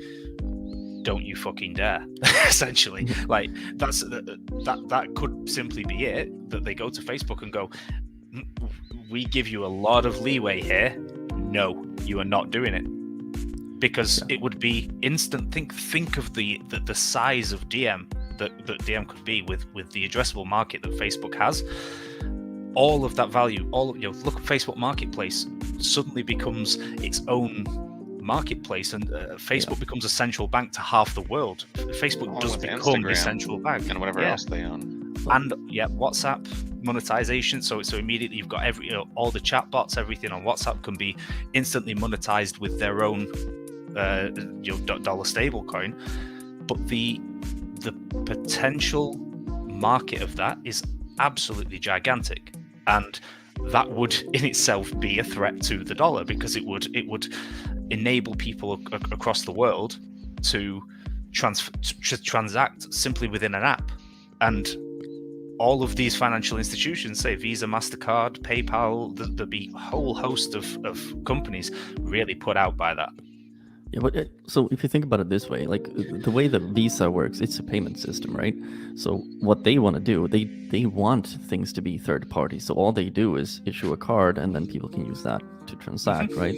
"Don't you fucking dare!" Essentially, like that could simply be it. That they go to Facebook and go, "We give you a lot of leeway here. No, you are not doing it," because it would be instant. Think of the size of DM that DM could be with the addressable market that Facebook has. All of that value, look at Facebook Marketplace suddenly becomes its own marketplace, and Facebook becomes a central bank to half the world. Facebook does become Instagram, the central bank, and whatever else they own. And WhatsApp monetization. So immediately you've got all the chatbots, everything on WhatsApp can be instantly monetized with their own dollar stablecoin. But the potential market of that is absolutely gigantic, and that would in itself be a threat to the dollar, because it would enable people across the world to transact simply within an app. And all of these financial institutions, say Visa, MasterCard, PayPal, there'll be a whole host of companies really put out by that. Yeah, but so if you think about it this way, like the way that Visa works, it's a payment system, right? So what they want to do, they want things to be third party. So all they do is issue a card, and then people can use that to transact, right?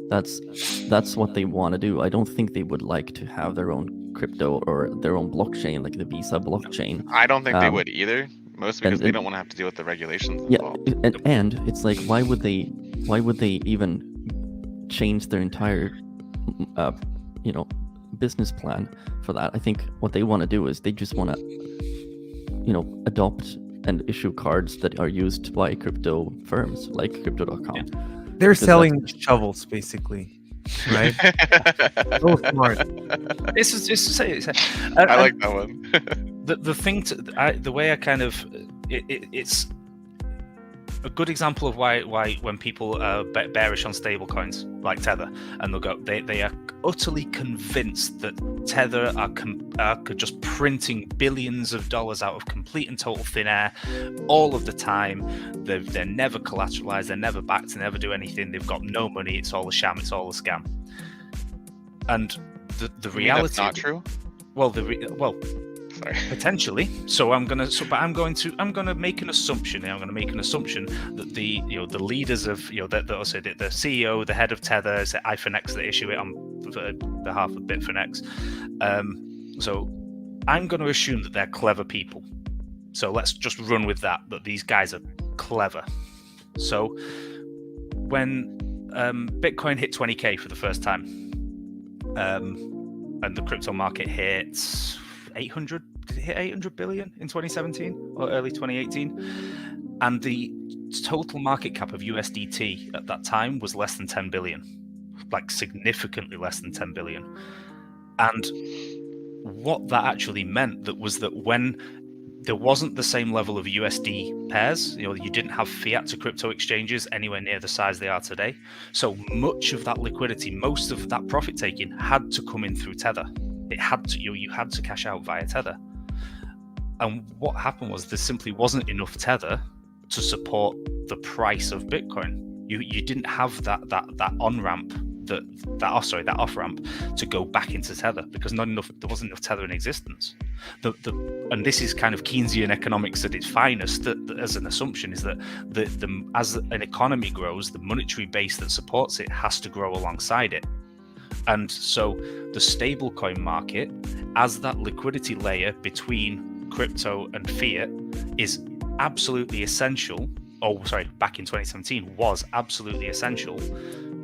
That's what they want to do. I don't think they would like to have their own crypto or their own blockchain, like the Visa blockchain. I don't think they would either, mostly because they don't want to have to deal with the regulations involved. And it's like, why would they even change their entire business plan for that? I think what they want to do is they just want to adopt and issue cards that are used by crypto firms like Crypto.com. They're Because selling shovels, basically, right? So smart. I like that one. The thing the way I kind of it's a good example of why when people are bearish on stable coins like Tether, and they'll go, they are utterly convinced that Tether are just printing billions of dollars out of complete and total thin air all of the time. They're never collateralized, they're never backed, they never do anything, they've got no money, it's all a sham, it's all a scam. And the reality, that's not true. Sorry. Potentially. So I'm gonna make an assumption. I'm gonna make an assumption that the leaders of the CEO, the head of Tether, say iFinex, that issue it on behalf of Bitfinex. So I'm going to assume that they're clever people. So let's just run with that these guys are clever. So when Bitcoin hit 20K for the first time, and the crypto market hit 800 billion in 2017 or early 2018, and the total market cap of USDT at that time was less than 10 billion, like significantly less than 10 billion. And what that actually meant was that when there wasn't the same level of USD pairs, you didn't have fiat to crypto exchanges anywhere near the size they are today. So much of that liquidity, most of that profit taking had to come in through Tether. It had to, you had to cash out via Tether. And what happened was there simply wasn't enough Tether to support the price of Bitcoin. You didn't have that on-ramp, that off-ramp to go back into Tether, because there wasn't enough Tether in existence. And this is kind of Keynesian economics at its finest, that as an assumption is that as an economy grows, the monetary base that supports it has to grow alongside it. And so the stablecoin market, as that liquidity layer between crypto and fiat, is absolutely essential. Back in 2017 was absolutely essential,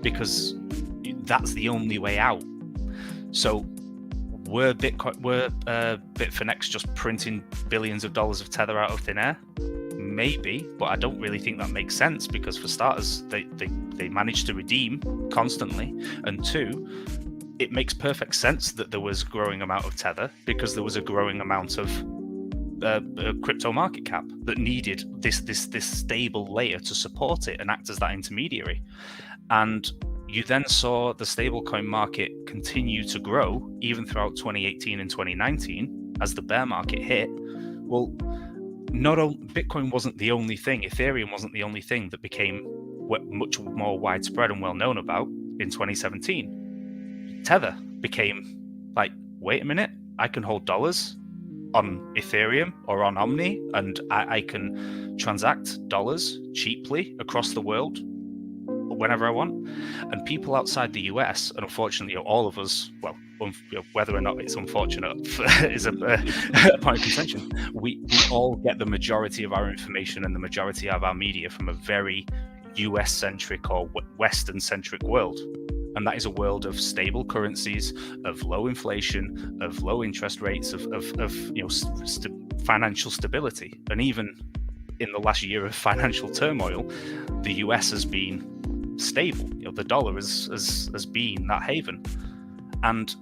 because that's the only way out. So were Bitfinex just printing billions of dollars of Tether out of thin air? Maybe, but I don't really think that makes sense, because for starters, they managed to redeem constantly, and two, it makes perfect sense that there was a growing amount of Tether, because there was a growing amount of crypto market cap that needed this stable layer to support it and act as that intermediary. And you then saw the stablecoin market continue to grow even throughout 2018 and 2019 as the bear market hit. Well, not only Bitcoin wasn't the only thing, Ethereum wasn't the only thing that became much more widespread and well known about in 2017. Tether became like, wait a minute, I can hold dollars on Ethereum or on Omni, and I can transact dollars cheaply across the world whenever I want. And people outside the US, and unfortunately all of us, well, whether or not it's unfortunate is a point of contention, we all get the majority of our information and the majority of our media from a very US-centric or Western-centric world. And that is a world of stable currencies, of low inflation, of low interest rates, of financial stability. And even in the last year of financial turmoil, the US has been stable. The dollar has been that haven. And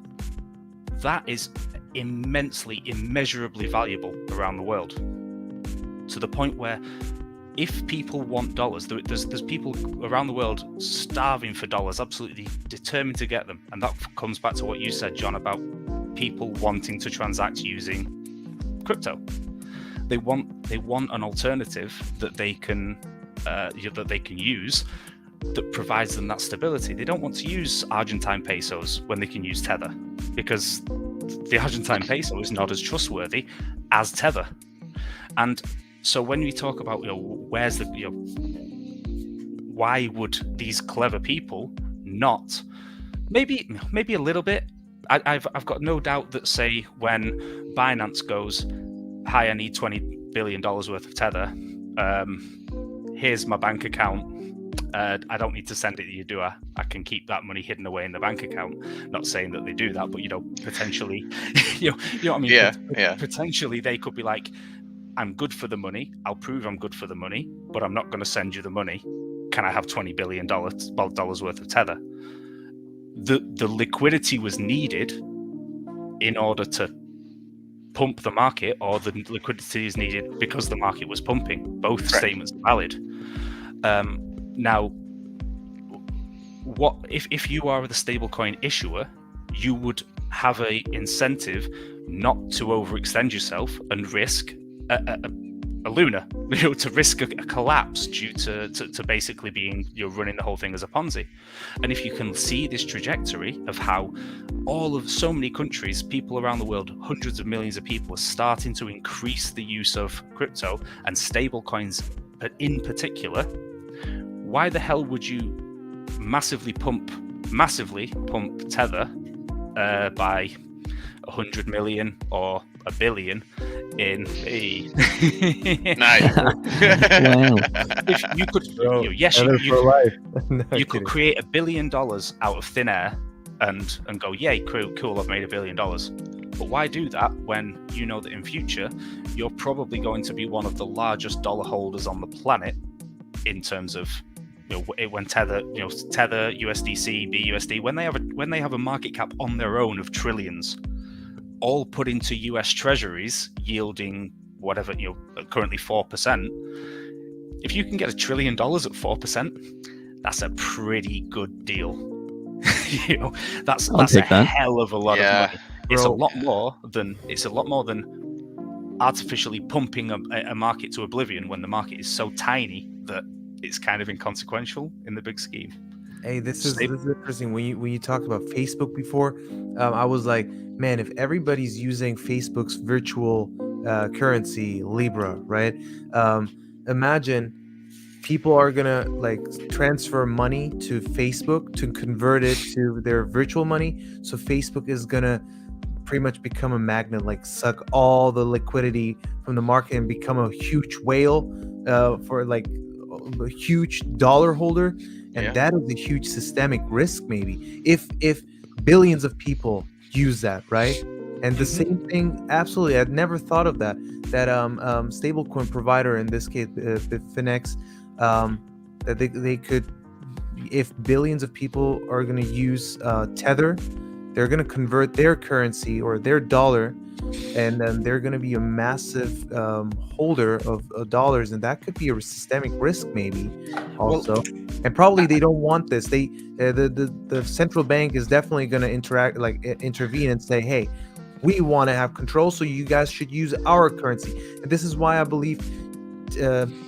that is immeasurably valuable around the world, to the point where if people want dollars, there's people around the world starving for dollars, absolutely determined to get them. And that comes back to what you said, John, about people wanting to transact using crypto. They want an alternative that they can use that provides them that stability. They don't want to use Argentine pesos when they can use Tether, because the Argentine peso is not as trustworthy as Tether. And so when we talk about where's why would these clever people not maybe a little bit, I've got no doubt that, say, when Binance goes, hi, I need $20 billion worth of Tether, here's my bank account, I don't need to send it to you, do I? I can keep that money hidden away in the bank account. Not saying that they do that, but potentially, you know what I mean? Yeah. Potentially they could be like, I'm good for the money. I'll prove I'm good for the money, but I'm not going to send you the money. Can I have $20 billion worth of tether? The liquidity was needed in order to pump the market, or the liquidity is needed because the market was pumping. Both statements are valid. Now, what if you are the stablecoin issuer, you would have a incentive not to overextend yourself and risk a Luna, to risk a collapse due to basically being, running the whole thing as a Ponzi. And if you can see this trajectory of how so many countries, people around the world, hundreds of millions of people are starting to increase the use of crypto and stable coins in particular, why the hell would you massively pump Tether by 100 million or a billion in a Nice. Wow. if you could, you could create $1 billion out of thin air and go, yay, cool, I've made $1 billion. But why do that when you know that in future you're probably going to be one of the largest dollar holders on the planet in terms of, when Tether, USDC, BUSD, when they have a market cap on their own of trillions, all put into US Treasuries yielding whatever, currently 4%. If you can get $1 trillion at 4%, that's a pretty good deal. That's a hell of a lot of money. It's a lot more than artificially pumping a market to oblivion when the market is so tiny that it's kind of inconsequential in the big scheme. Hey, this is interesting. When you talked about Facebook before, I was like, man, if everybody's using Facebook's virtual currency, Libra, right? Imagine people are gonna transfer money to Facebook to convert it to their virtual money. So Facebook is gonna pretty much become a magnet, suck all the liquidity from the market and become a huge whale for a huge dollar holder. And that is a huge systemic risk, maybe, if billions of people use that, right? And the same thing, absolutely, I'd never thought of that stablecoin provider, in this case Finex, that they could, if billions of people are going to use Tether, they're going to convert their currency or their dollar, and then they're going to be a massive holder of dollars, and that could be a systemic risk, maybe, also. And probably they don't want this. The central bank is definitely going to intervene and say, hey, we want to have control, so you guys should use our currency. And this is why I believe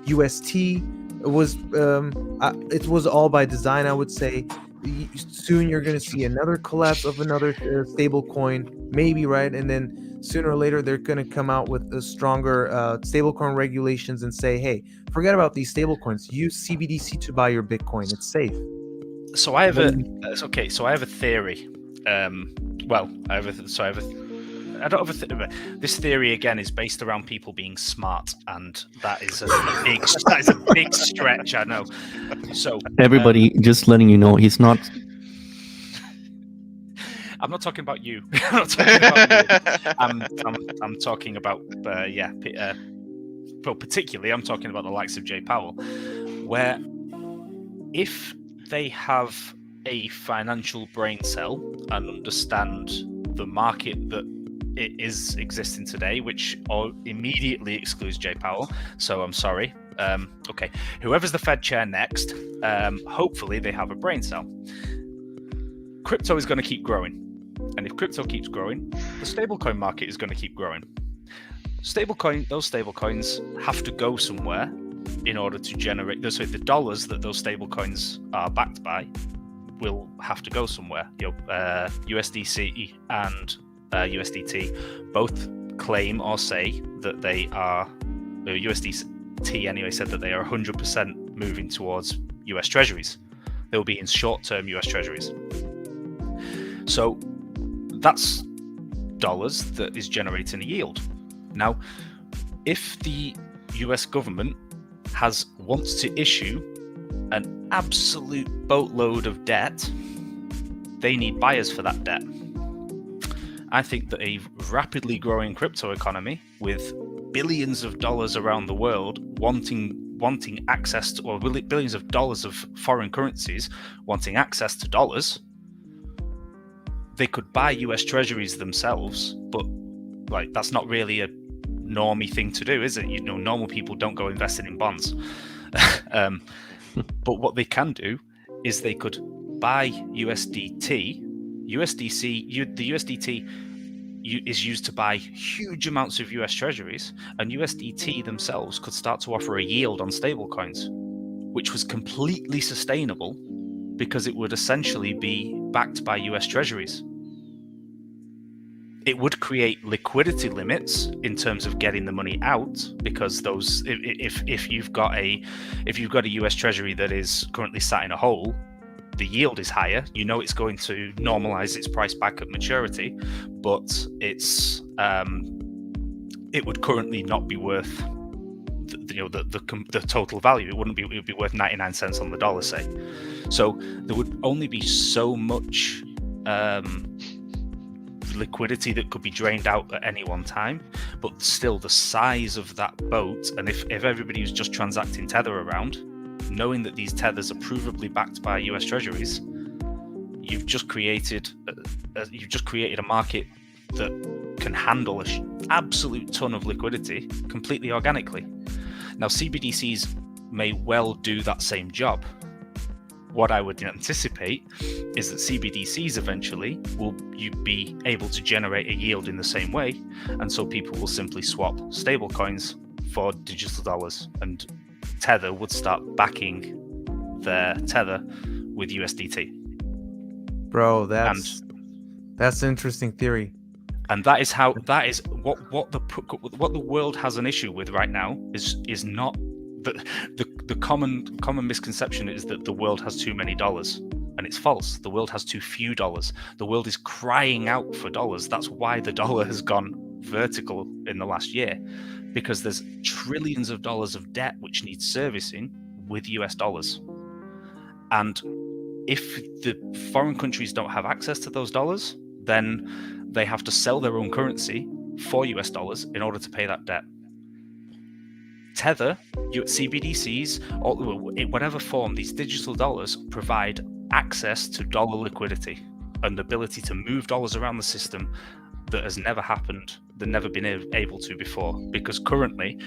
UST was it was all by design, I would say. Soon you're going to see another collapse of another stable coin, maybe, right? And then sooner or later they're going to come out with a stronger stablecoin regulations and say, hey, forget about these stablecoins. Use CBDC to buy your Bitcoin. It's safe. So I have a theory. This theory again is based around people being smart, and that is a big stretch, I know. So everybody, just letting you know, he's not. I'm not talking about you. I'm talking about particularly I'm talking about the likes of Jay Powell, where if they have a financial brain cell and understand the market that it is existing today, which immediately excludes Jay Powell. So I'm sorry. Okay, whoever's the Fed chair next, hopefully they have a brain cell. Crypto is going to keep growing. And if crypto keeps growing, the stablecoin market is going to keep growing. Those stablecoins have to go somewhere in order to generate the dollars that those stablecoins are backed by will have to go somewhere. USDC and USDT both claim or say that they are, USDT anyway said that they are 100% moving towards US Treasuries. They'll be in short-term US Treasuries. So that's dollars that is generating a yield. Now, if the US government wants to issue an absolute boatload of debt, they need buyers for that debt. I think that a rapidly growing crypto economy with billions of dollars around the world wanting access to, or billions of dollars of foreign currencies wanting access to dollars, they could buy US treasuries themselves, but like that's not really a normie thing to do, is it? You know, normal people don't go investing in bonds. But what they can do is they could buy USDT. The USDT is used to buy huge amounts of US treasuries, and USDT themselves could start to offer a yield on stablecoins, which was completely sustainable because it would essentially be backed by US treasuries. It would create liquidity limits in terms of getting the money out, because those, if you've got a US treasury that is currently sat in a hole, the yield is higher. You know it's going to normalize its price back at maturity, but it would currently not be worth the total value. It would be worth 99 cents on the dollar, say. So there would only be so much liquidity that could be drained out at any one time, but still the size of that boat, and if everybody was just transacting tether around, knowing that these tethers are provably backed by US treasuries, you've just created a market that can handle an absolute ton of liquidity completely organically. Now, CBDCs may well do that same job. What I would anticipate is that CBDCs eventually will be able to generate a yield in the same way, and so people will simply swap stablecoins for digital dollars, and Tether would start backing their Tether with USDT. Bro, that's an interesting theory. And that is what the world has an issue with right now is not the common misconception is that the world has too many dollars, and it's false. The world has too few dollars. The world is crying out for dollars. That's why the dollar has gone vertical in the last year, because there's trillions of dollars of debt which needs servicing with US dollars. And if the foreign countries don't have access to those dollars, then they have to sell their own currency for US dollars in order to pay that debt. Tether, CBDCs, or in whatever form, these digital dollars provide access to dollar liquidity and the ability to move dollars around the system that has never happened, that never been able to before. Because currently,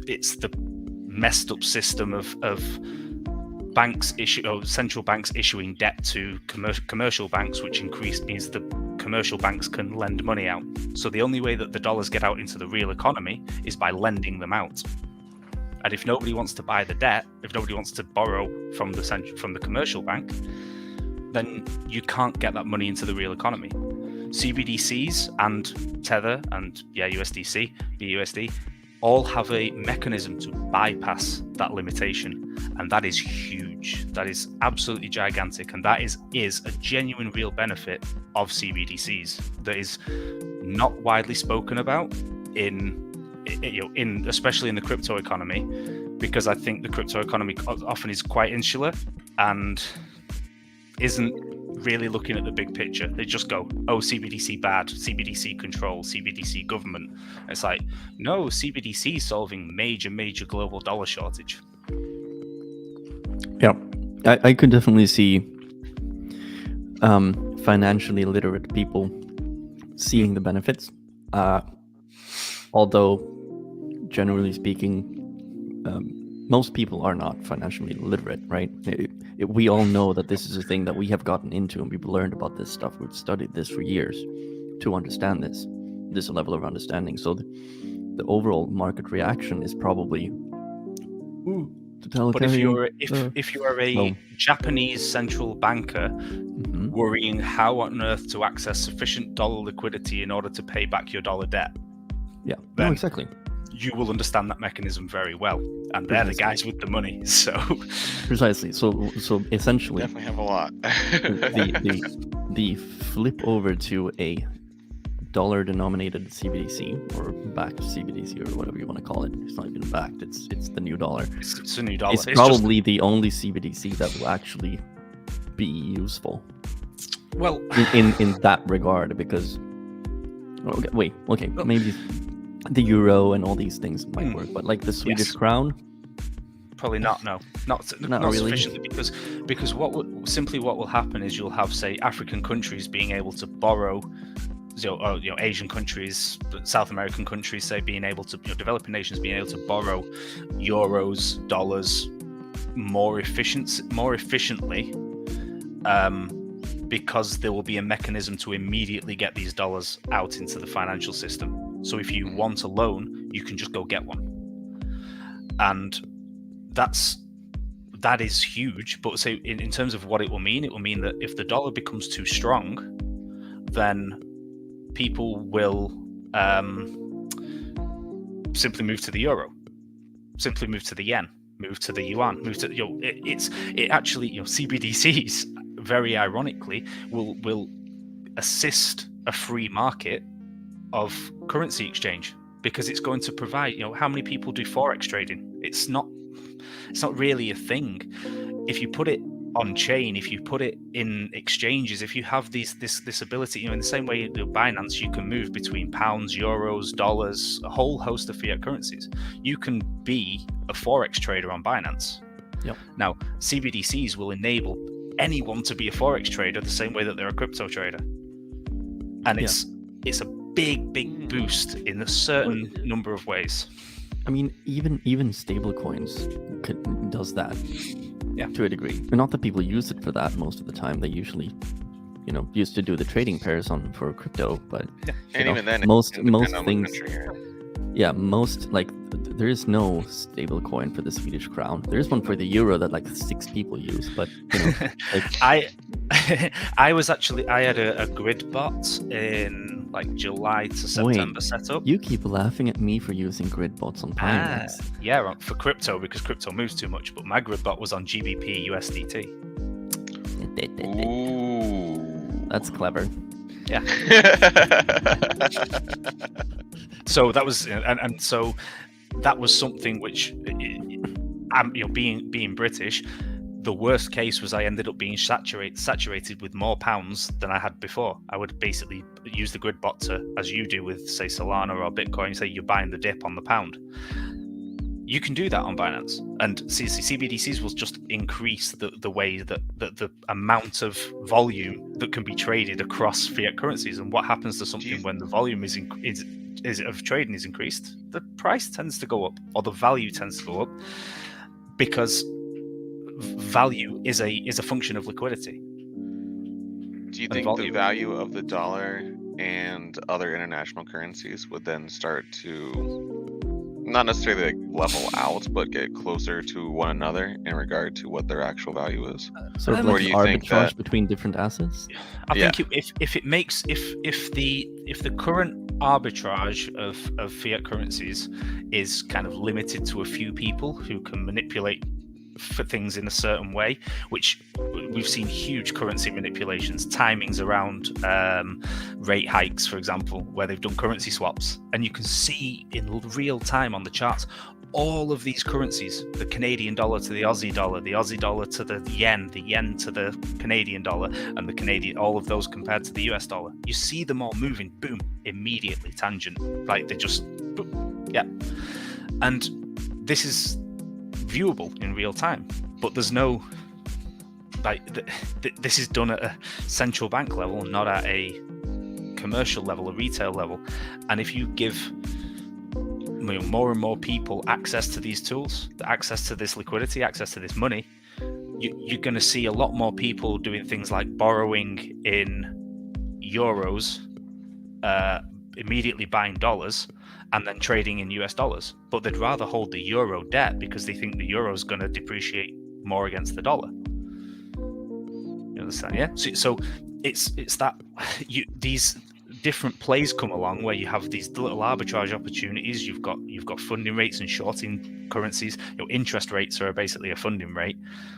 it's the messed up system of banks central banks issuing debt to commercial banks, which means the commercial banks can lend money out. So the only way that the dollars get out into the real economy is by lending them out. And if nobody wants to buy the debt, if nobody wants to borrow from the commercial bank, then you can't get that money into the real economy. CBDCs and Tether and USDC, BUSD, all have a mechanism to bypass that limitation, and that is huge. That is absolutely gigantic, and that is a genuine real benefit of CBDCs that is not widely spoken about especially in the crypto economy, because I think the crypto economy often is quite insular and isn't really looking at the big picture. They just go, oh, CBDC bad, CBDC control, CBDC government. It's like, no, CBDC is solving major global dollar shortage. Yeah, I could definitely see financially literate people seeing the benefits. Although, generally speaking, most people are not financially literate, right? We all know that this is a thing that we have gotten into, and we've learned about this stuff. We've studied this for years to understand this level of understanding. So the overall market reaction is probably totalitarian. But if you are a Japanese central banker worrying how on earth to access sufficient dollar liquidity in order to pay back your dollar debt, then exactly, you will understand that mechanism very well, and they're the guys with the money. So precisely. So essentially, definitely have a lot. the flip over to a dollar-denominated CBDC or backed CBDC or whatever you want to call it. It's not even backed. It's the new dollar. It's a new dollar. It's probably the only CBDC that will actually be useful. Well, in that regard, because maybe the euro and all these things might work, but like the Swedish Yes. crown, Probably not. No, not really. sufficiently, because what will happen is you'll have, say, African countries being able to borrow, or Asian countries, South American countries, say, being able to, developing nations being able to borrow euros, dollars more efficiently, because there will be a mechanism to immediately get these dollars out into the financial system. So if you want a loan, you can just go get one, and that is huge. But say in terms of what it will mean that if the dollar becomes too strong, then people will simply move to the euro, simply move to the yen, move to the yuan, move to CBDCs, very ironically, will assist a free market of currency exchange, because it's going to provide, how many people do forex trading? It's not really a thing. If you put it on chain, if you put it in exchanges, if you have this ability, in the same way you do Binance, you can move between pounds, euros, dollars, a whole host of fiat currencies. You can be a forex trader on Binance. Yep. Now, CBDCs will enable anyone to be a forex trader the same way that they're a crypto trader, and it's a big boost in a certain number of ways. I mean, even stable coins does that, to a degree. Not that people use it for that most of the time. They usually, used to do the trading pairs for crypto, but And even then, most it depends on what things. country you're in. Yeah, there is no stable coin for the Swedish crown. There is one for the euro that like 6 people use, but I had a grid bot in like July to September set up. You keep laughing at me for using grid bots on Binance. Yeah, for crypto, because crypto moves too much. But my grid bot was on GBP USDT. Ooh. That's clever. Yeah. So that was, and so that was something which, being British, the worst case was I ended up being saturated with more pounds than I had before. I would basically use the grid bot to, as you do with, say, Solana or Bitcoin, say you're buying the dip on the pound. You can do that on Binance, and CBDCs will just increase the way that the amount of volume that can be traded across fiat currencies. And what happens to something when the volume of trading is increased? The price tends to go up, or the value tends to go up, because value is a function of liquidity. Do you think the value of the dollar and other international currencies would then start to not necessarily like level out, but get closer to one another in regard to what their actual value is? Sort of Or like do you think arbitrage that- between different assets. I think if the current arbitrage of fiat currencies is kind of limited to a few people who can manipulate for things in a certain way, which we've seen huge currency manipulations, timings around rate hikes, for example, where they've done currency swaps, and you can see in real time on the charts all of these currencies, the Canadian dollar to the Aussie dollar to the yen to the Canadian dollar, and the Canadian, all of those compared to the US dollar. You see them all moving, boom, immediately, tangent, like they just, boom, yeah. And this is viewable in real time, but there's no, like, this is done at a central bank level, not at a commercial level, a retail level. And if you give more and more people access to these tools, access to this liquidity, access to this money, you're going to see a lot more people doing things like borrowing in euros, immediately buying dollars, and then trading in US dollars. But they'd rather hold the euro debt because they think the euro is going to depreciate more against the dollar. You understand? Yeah. So it's that these different plays come along where you have these little arbitrage opportunities. You've got funding rates and shorting currencies. Interest rates are basically a funding rate,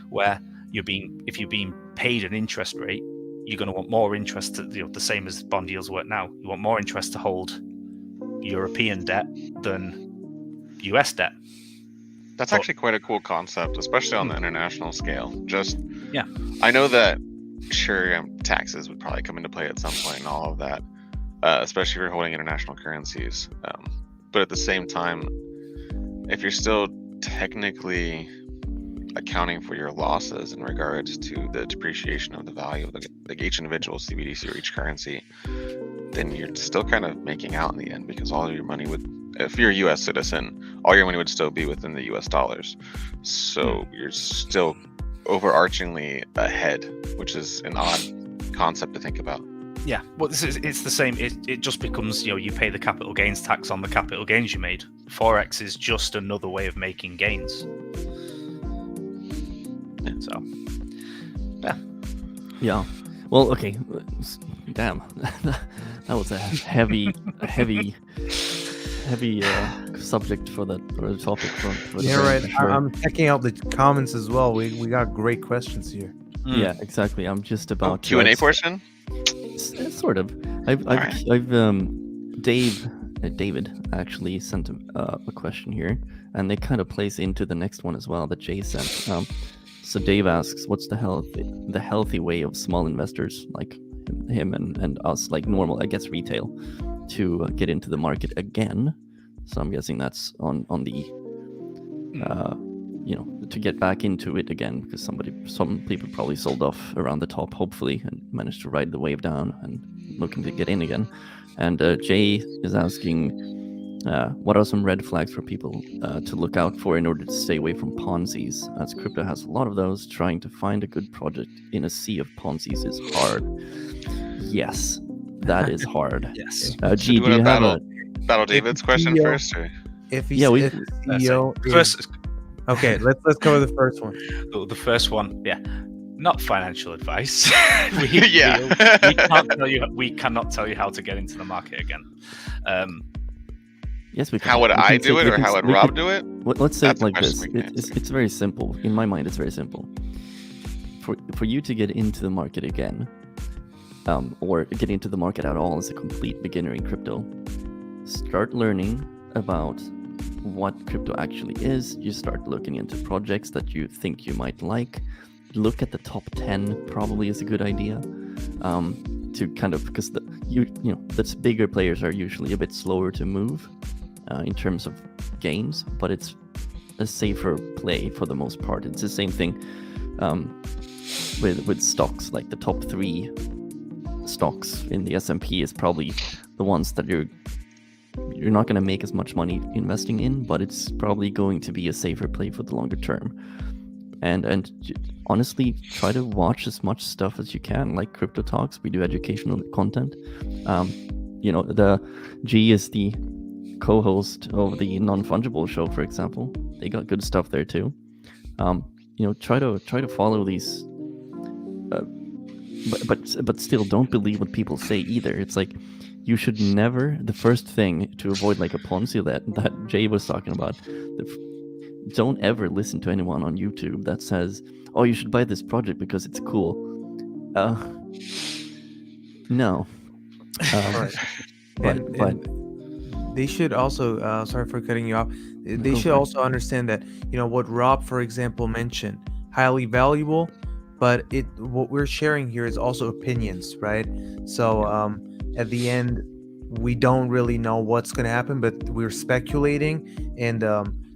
where if you're being paid an interest rate, you're going to want more interest to, the same as bond yields work now. You want more interest to hold European debt than US debt. That's actually quite a cool concept, especially on the international scale. Yeah. I know that, sure, taxes would probably come into play at some point and all of that, especially if you're holding international currencies. but at the same time, if you're still technically accounting for your losses in regards to the depreciation of the value of each individual CBDC or each currency, then you're still kind of making out in the end, because all your money would, if you're a US citizen, all your money would still be within the US dollars. So you're still overarchingly ahead, which is an odd concept to think about. Yeah, well, it's the same. It just becomes, you pay the capital gains tax on the capital gains you made. Forex is just another way of making gains. So, yeah. Yeah. Well, okay. Damn, that was a heavy subject for the topic. For the Yeah, day, right. for sure. I'm checking out the comments as well. We got great questions here. Yeah, exactly. I'm just about Q&A portion. Sort of. I've David actually sent a question here, and it kind of plays into the next one as well that Jay sent. So Dave asks, what's the healthy way of small investors like him and us, like normal, I guess, retail, to get into the market again? So I'm guessing that's on the to get back into it again, because some people probably sold off around the top, hopefully, and managed to ride the wave down and looking to get in again. And Jay is asking, what are some red flags for people to look out for in order to stay away from Ponzi's, as crypto has a lot of those? Trying to find a good project in a sea of Ponzi's is hard. Yes, that is hard. Yes. G, Do do you you want have to battle David's question CEO first? Or? If Yeah, we- if CEO is- First, okay, let's cover the first one. the first one, yeah, not financial advice. Yeah. We cannot tell you how to get into the market again. Yes, we can. How would We I can do say- it, we or can- how would we Rob can- do it? Let's say it That's a like this. question we can It's very simple. In my mind, it's very simple. For you to get into the market again, or get into the market at all as a complete beginner in crypto, start learning about what crypto actually is. You start looking into projects that you think you might like. Look at the top 10 probably is a good idea. To kind of, because the bigger players are usually a bit slower to move in terms of gains, but it's a safer play for the most part. It's the same thing with stocks. Like the top 3 stocks in the S&P is probably the ones that you're not going to make as much money investing in, but it's probably going to be a safer play for the longer term. And honestly, try to watch as much stuff as you can, like Crypto Talks. We do educational content. The G is the co-host of the Non-Fungible show, for example. They got good stuff there too. Try to follow these, but still don't believe what people say either. It's like, you should never, the first thing to avoid like a Ponzi that Jay was talking about, don't ever listen to anyone on YouTube that says, oh, you should buy this project because it's cool. No. Right. And they should also, sorry for cutting you off, they should also understand that, what Rob, for example, mentioned, highly valuable, but what we're sharing here is also opinions, right? So at the end, we don't really know what's going to happen, but we're speculating, and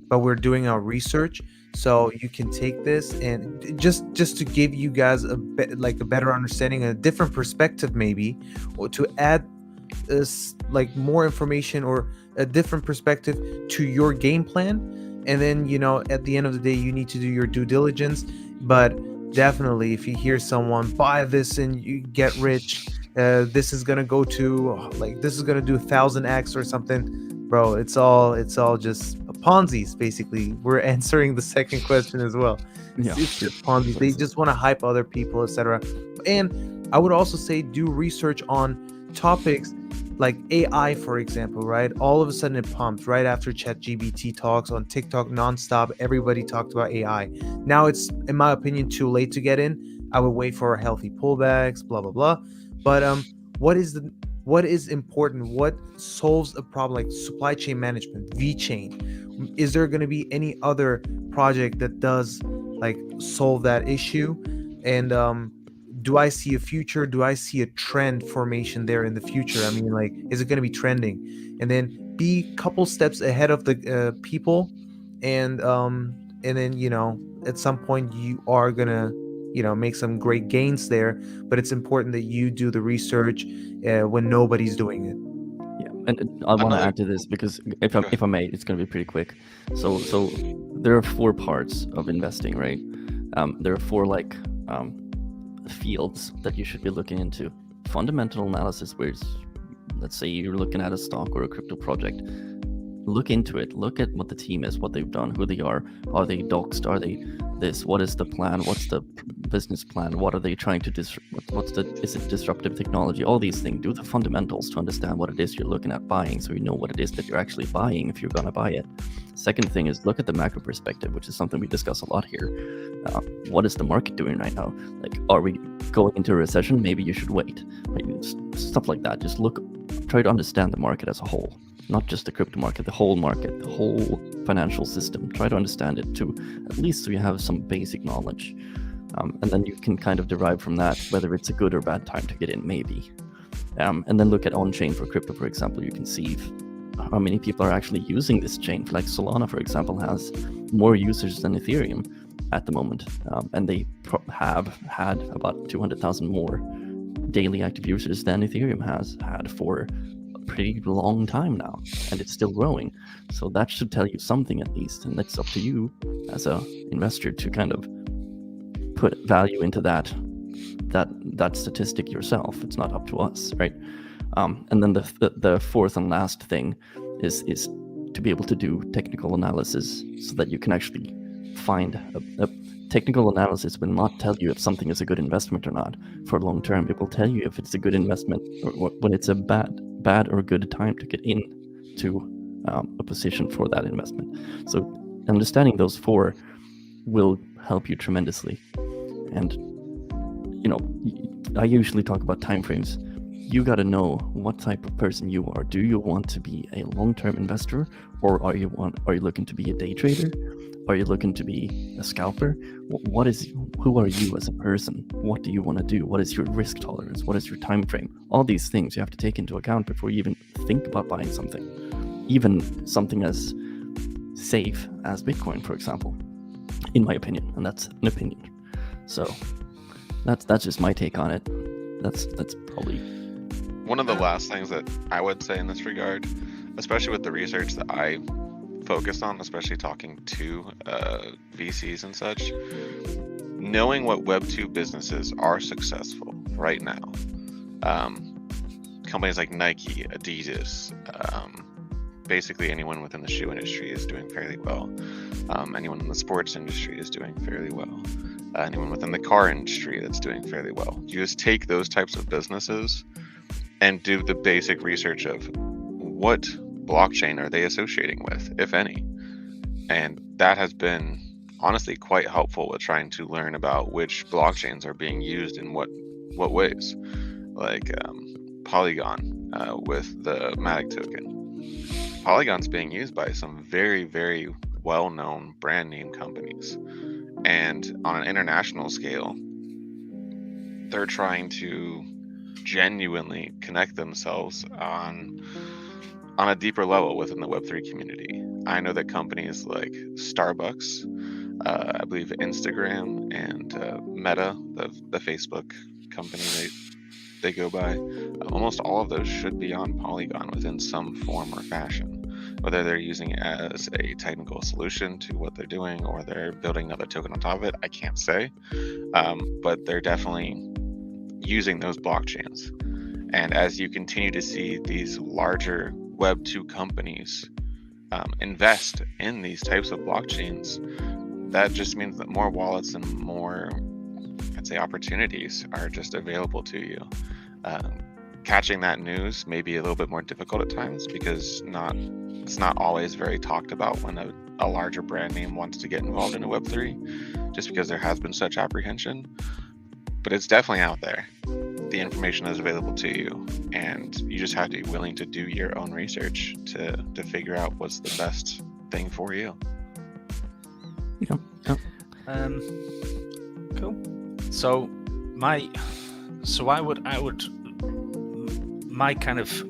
but we're doing our research. So you can take this and just to give you guys a better understanding, a different perspective, maybe, or to add more information or a different perspective to your game plan. And then at the end of the day, you need to do your due diligence. But definitely, if you hear someone buy this and you get rich, this is gonna go to this is gonna do 1,000x or something, bro. It's all just Ponzi's. Basically, we're answering the second question as well. Yeah. It's just Ponzi's. They just want to hype other people, etc. And I would also say do research on topics like AI, for example, right? All of a sudden it pumps right after ChatGPT talks on TikTok nonstop. Everybody talked about AI. Now it's, in my opinion, too late to get in. I would wait for healthy pullbacks, blah blah blah. But what is important? What solves a problem like supply chain management, VeChain? Is there going to be any other project that does solve that issue? And do I see a future? Do I see a trend formation there in the future? I mean, like, is it going to be trending? And then be a couple steps ahead of the people, and then at some point you are gonna make some great gains there. But it's important that you do the research when nobody's doing it. Yeah, and I want to Another- add to this because if Go I, ahead. if I may, it's going to be pretty quick. So there are 4 parts of investing, right? There are 4 fields that you should be looking into. Fundamental analysis, where let's say you're looking at a stock or a crypto project. Look into it. Look at what the team is, what they've done, who they are. Are they doxed? Are they this? What is the plan? What's the business plan? What are they trying to is it disruptive technology? All these things. Do the fundamentals to understand what it is you're looking at buying, so you know what it is that you're actually buying if you're gonna buy it. Second thing is look at the macro perspective, which is something we discuss a lot here. What is the market doing right now? Like, are we going into a recession? Maybe you should wait. Right? Stuff like that. Just try to understand the market as a whole. Not just the crypto market, the whole financial system. Try to understand it too, at least so you have some basic knowledge. And then you can kind of derive from that whether it's a good or bad time to get in, maybe. And then look at on-chain for crypto, for example. You can see how many people are actually using this chain. Like Solana, for example, has more users than Ethereum at the moment. And they have had about 200,000 more daily active users than Ethereum has had for pretty long time now, and it's still growing. So that should tell you something at least, and it's up to you as a investor to kind of put value into that statistic yourself. It's not up to us, right? And then the fourth and last thing is to be able to do technical analysis, so that you can actually find a technical analysis will not tell you if something is a good investment or not for long term. It will tell you if it's a good investment or when it's a bad or good time to get into a position for that investment. So understanding those 4 will help you tremendously. And I usually talk about timeframes. You got to know what type of person you are. Do you want to be a long-term investor, or are you looking to be a day trader? Are you looking to be a scalper? Who are you as a person? What do you want to do? What is your risk tolerance? What is your time frame? All these things you have to take into account before you even think about buying something. Even something as safe as Bitcoin, for example, in my opinion, and that's an opinion. So that's just my take on it. That's probably One of the last things that I would say in this regard, especially with the research that I focused on, especially talking to VCs and such, knowing what Web2 businesses are successful right now. Companies like Nike, Adidas, basically anyone within the shoe industry is doing fairly well. Anyone in the sports industry is doing fairly well. Anyone within the car industry that's doing fairly well. You just take those types of businesses and do the basic research of what blockchain are they associating with, if any. And that has been honestly quite helpful with trying to learn about which blockchains are being used in what ways. Like Polygon with the Matic token. Polygon's being used by some very, very well-known brand name companies. And on an international scale, they're trying to genuinely connect themselves on a deeper level within the Web3 community. I know that companies like Starbucks, I believe Instagram, and Meta, the Facebook company they go by, almost all of those should be on Polygon within some form or fashion. Whether they're using it as a technical solution to what they're doing or they're building another token on top of it, I can't say. But they're definitely using those blockchains. And as you continue to see these larger Web2 companies invest in these types of blockchains, that just means that more wallets and more, I'd say, opportunities are just available to you. Catching that news may be a little bit more difficult at times because it's not always very talked about when a larger brand name wants to get involved in a Web3, just because there has been such apprehension. But it's definitely out there. The information is available to you, and you just have to be willing to do your own research to figure out what's the best thing for you. yeah. Cool. So my kind of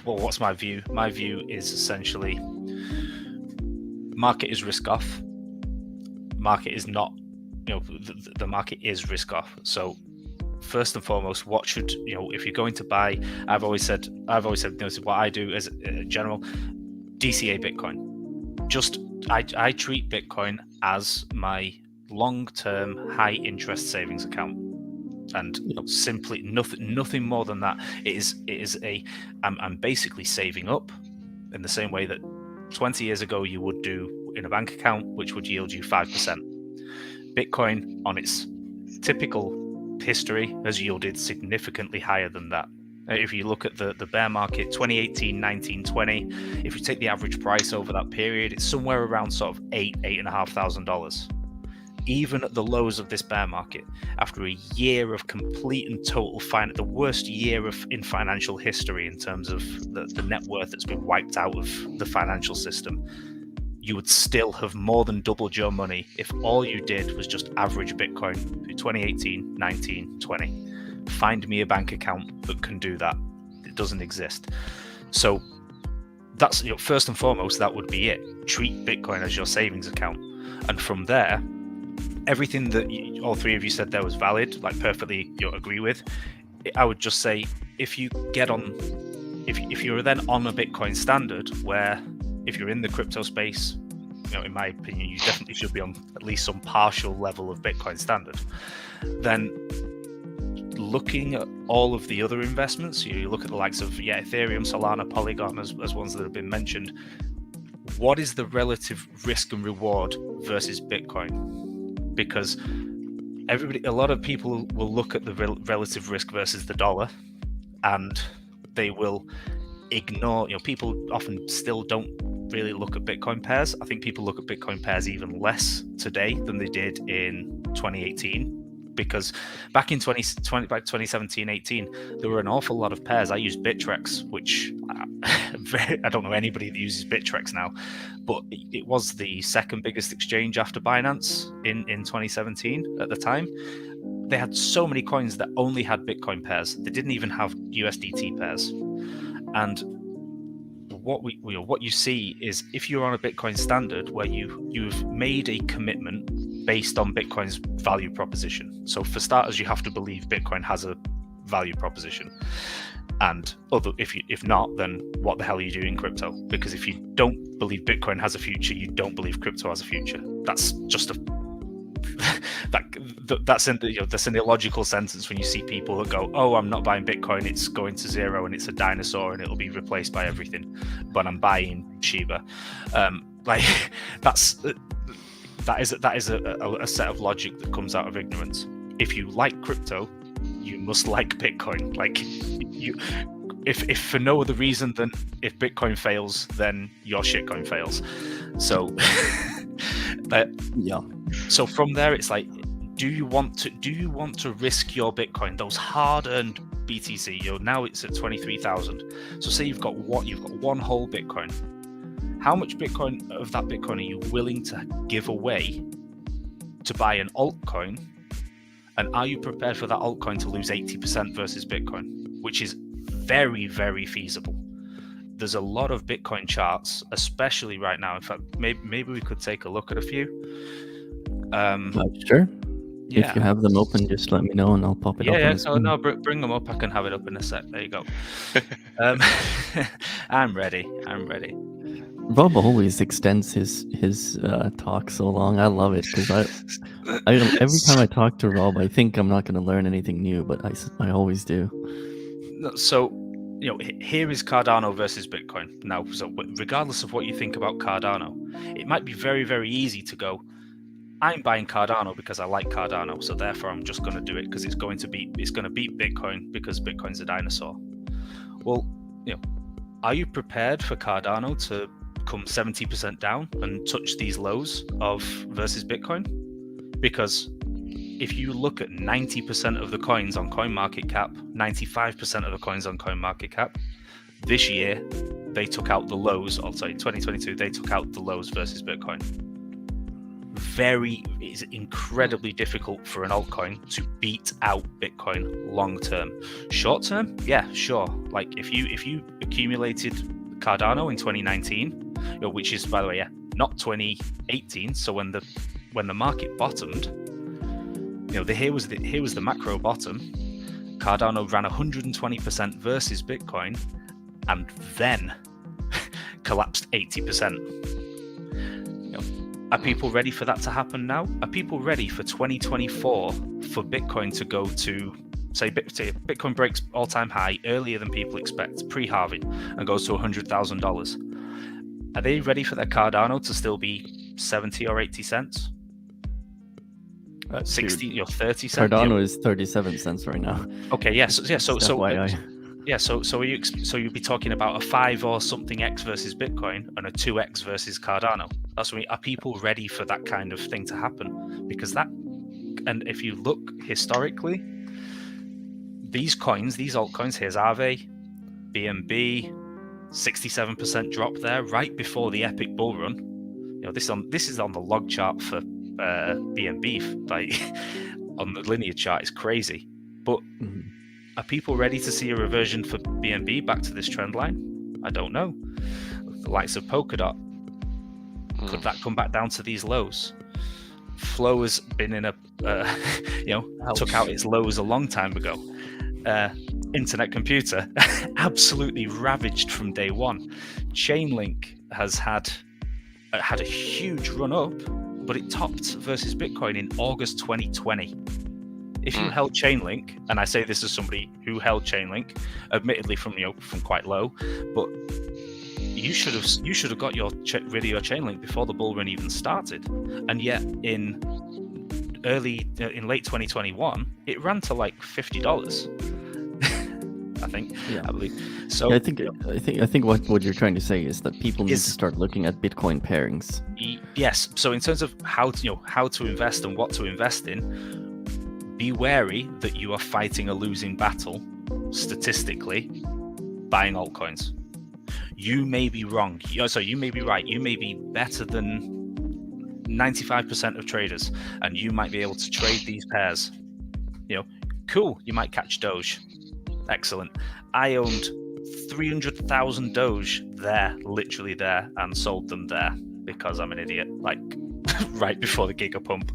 what's my view? My view is essentially market is risk off. Market is not, the market is risk off. So first and foremost, what should, if you're going to buy, I've always said, this is what I do as a general, DCA Bitcoin. I treat Bitcoin as my long-term high interest savings account. And simply nothing more than that. I'm basically saving up in the same way that 20 years ago you would do in a bank account, which would yield you 5%. Bitcoin, on its typical history, has yielded significantly higher than that. If you look at the bear market, 2018, 19, 20, if you take the average price over that period, it's somewhere around sort of $8,500. Even at the lows of this bear market, after a year of complete and total the worst year in financial history in terms of the net worth that's been wiped out of the financial system, you would still have more than doubled your money if all you did was just average Bitcoin through 2018, 19, 20. Find me a bank account that can do that. It doesn't exist. So that's, first and foremost, that would be it. Treat Bitcoin as your savings account. And from there, everything that all three of you said there was valid, like perfectly agree with. I would just say, if you get on, if you're then on a Bitcoin standard, where if you're in the crypto space, in my opinion, you definitely should be on at least some partial level of Bitcoin standard. Then looking at all of the other investments, you look at the likes of Ethereum, Solana, Polygon as ones that have been mentioned. What is the relative risk and reward versus Bitcoin? Because a lot of people will look at the relative risk versus the dollar, and they will ignore, people often still don't really look at Bitcoin pairs. I think people look at Bitcoin pairs even less today than they did in 2018, because back in 2017-18, there were an awful lot of pairs. I used Bittrex, which I don't know anybody that uses Bittrex now, but it was the second biggest exchange after Binance in 2017 at the time. They had so many coins that only had Bitcoin pairs. They didn't even have USDT pairs. And what you see is, if you're on a Bitcoin standard where you've made a commitment based on Bitcoin's value proposition. So for starters, you have to believe Bitcoin has a value proposition. And if not, then what the hell are you doing in crypto? Because if you don't believe Bitcoin has a future, you don't believe crypto has a future. That's just that's an illogical sentence when you see people that go, "Oh, I'm not buying Bitcoin; it's going to zero and it's a dinosaur and it'll be replaced by everything." But I'm buying Shiba. That is a set of logic that comes out of ignorance. If you like crypto, you must like Bitcoin. If for no other reason than if Bitcoin fails, then your shitcoin fails. So, yeah. So from there, it's like, do you want to risk your Bitcoin, those hard-earned BTC? Now it's at 23,000. So say you've got one whole Bitcoin. How much Bitcoin of that Bitcoin are you willing to give away to buy an altcoin? And are you prepared for that altcoin to lose 80% versus Bitcoin, which is very, very feasible? There's a lot of Bitcoin charts, especially right now. In fact, maybe we could take a look at a few. Sure. Yeah. If you have them open, just let me know and I'll pop it up. No, bring them up. I can have it up in a sec. There you go. I'm ready. Rob always extends his talk so long. I love it, because every time I talk to Rob, I think I'm not going to learn anything new, but I always do. So, here is Cardano versus Bitcoin. Now, so regardless of what you think about Cardano, it might be very, very easy to go, I'm buying Cardano because I like Cardano, so therefore I'm just going to do it because it's going to beat Bitcoin because Bitcoin's a dinosaur. Well, are you prepared for Cardano to come 70% down and touch these lows of versus Bitcoin? Because if you look at 90% of the coins on CoinMarketCap, 95% of the coins on CoinMarketCap, this year they took out the lows. 2022 they took out the lows versus Bitcoin. it's incredibly difficult for an altcoin to beat out Bitcoin long term. Short term, yeah, sure. Like if you accumulated Cardano in 2019, which is, by the way, yeah, not 2018. So when the market bottomed, here was the macro bottom. Cardano ran 120% versus Bitcoin, and then collapsed 80%. Are people ready for that to happen now? Are people ready for 2024 for Bitcoin to go to, say Bitcoin breaks all-time high earlier than people expect, pre-halving, and goes to $100,000? Are they ready for their Cardano to still be 70 or 80 cents? 60 or 30 cents? Cardano is 37 cents right now. Okay, yes, yeah, so FYI. so you'd be talking about a 5 or something X versus Bitcoin and a 2X versus Cardano. That's what are people ready for that kind of thing to happen? Because and if you look historically, these altcoins, here's Aave, BNB, 67% drop there right before the epic bull run. This is on the log chart for BNB, like on the linear chart. It's crazy. But are people ready to see a reversion for BNB back to this trend line? I don't know. The likes of Polkadot, could that come back down to these lows? Flow has been in took out its lows a long time ago. Internet Computer absolutely ravaged from day one. Chainlink has had a huge run up, but it topped versus Bitcoin in August 2020. If you held Chainlink, and I say this as somebody who held Chainlink, admittedly from quite low, but you should have got rid of your Chainlink before the bull run even started. And yet in late 2021, it ran to like $50. I think. Yeah. I believe. So yeah, I think what you're trying to say is that people need to start looking at Bitcoin pairings. Yes. So in terms of how to invest and what to invest in, be wary that you are fighting a losing battle statistically buying altcoins. You may be wrong. So you may be right. You may be better than 95% of traders, and you might be able to trade these pairs. Cool. You might catch Doge. Excellent. I owned 300,000 Doge there, literally there, and sold them there because I'm an idiot, like right before the Giga pump.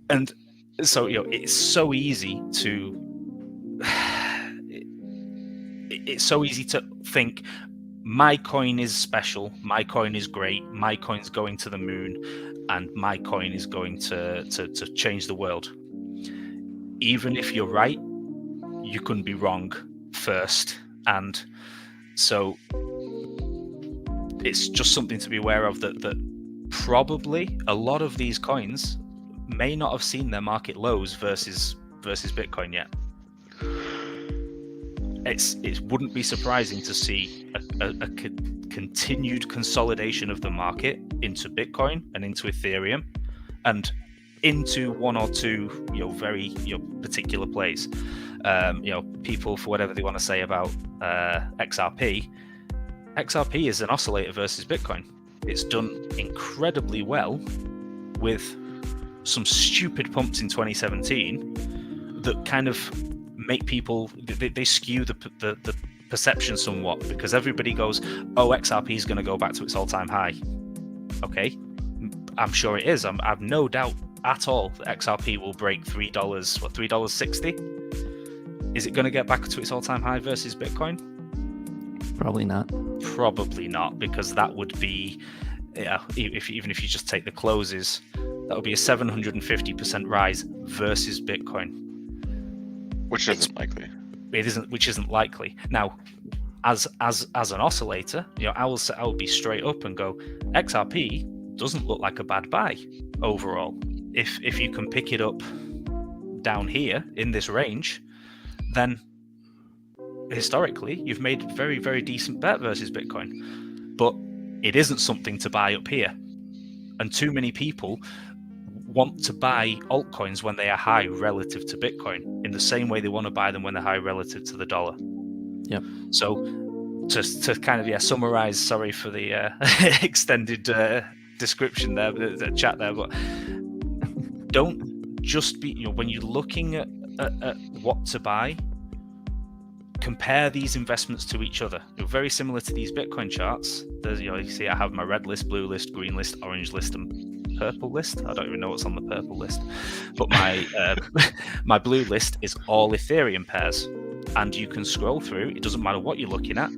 And so, it's so easy to think my coin is special, my coin is great, my coin's going to the moon, and my coin is going to change the world. Even if you're right, you couldn't be wrong first. And so it's just something to be aware of, that probably a lot of these coins may not have seen their market lows versus Bitcoin yet. It wouldn't be surprising to see a continued consolidation of the market into Bitcoin and into Ethereum and into one or two very particular plays. People, for whatever they want to say about XRP is an oscillator versus Bitcoin. It's done incredibly well with some stupid pumps in 2017 that kind of make people, they skew the perception somewhat, because everybody goes, oh, XRP is going to go back to its all-time high. Okay, I'm sure it is. I've no doubt at all that XRP will break $3.60. Is it going to get back to its all-time high versus Bitcoin? Probably not. Probably not, because that would be, even if you just take the closes, that would be a 750% rise versus Bitcoin. Which isn't likely. It isn't, which isn't likely. Now, as an oscillator, I will be straight up and go, XRP doesn't look like a bad buy overall. If you can pick it up down here in this range, then historically you've made a very, very decent bet versus Bitcoin. But it isn't something to buy up here. And too many people want to buy altcoins when they are high relative to Bitcoin, in the same way they want to buy them when they're high relative to the dollar. Yeah. So to kind of summarize, sorry for the extended description there, the chat there, but don't just be, when you're looking at what to buy, compare these investments to each other. Very similar to these Bitcoin charts. There's, you see, I have my red list, blue list, green list, orange list, and purple list. I don't even know what's on the purple list, but my my blue list is all Ethereum pairs, and you can scroll through. It doesn't matter what you're looking at.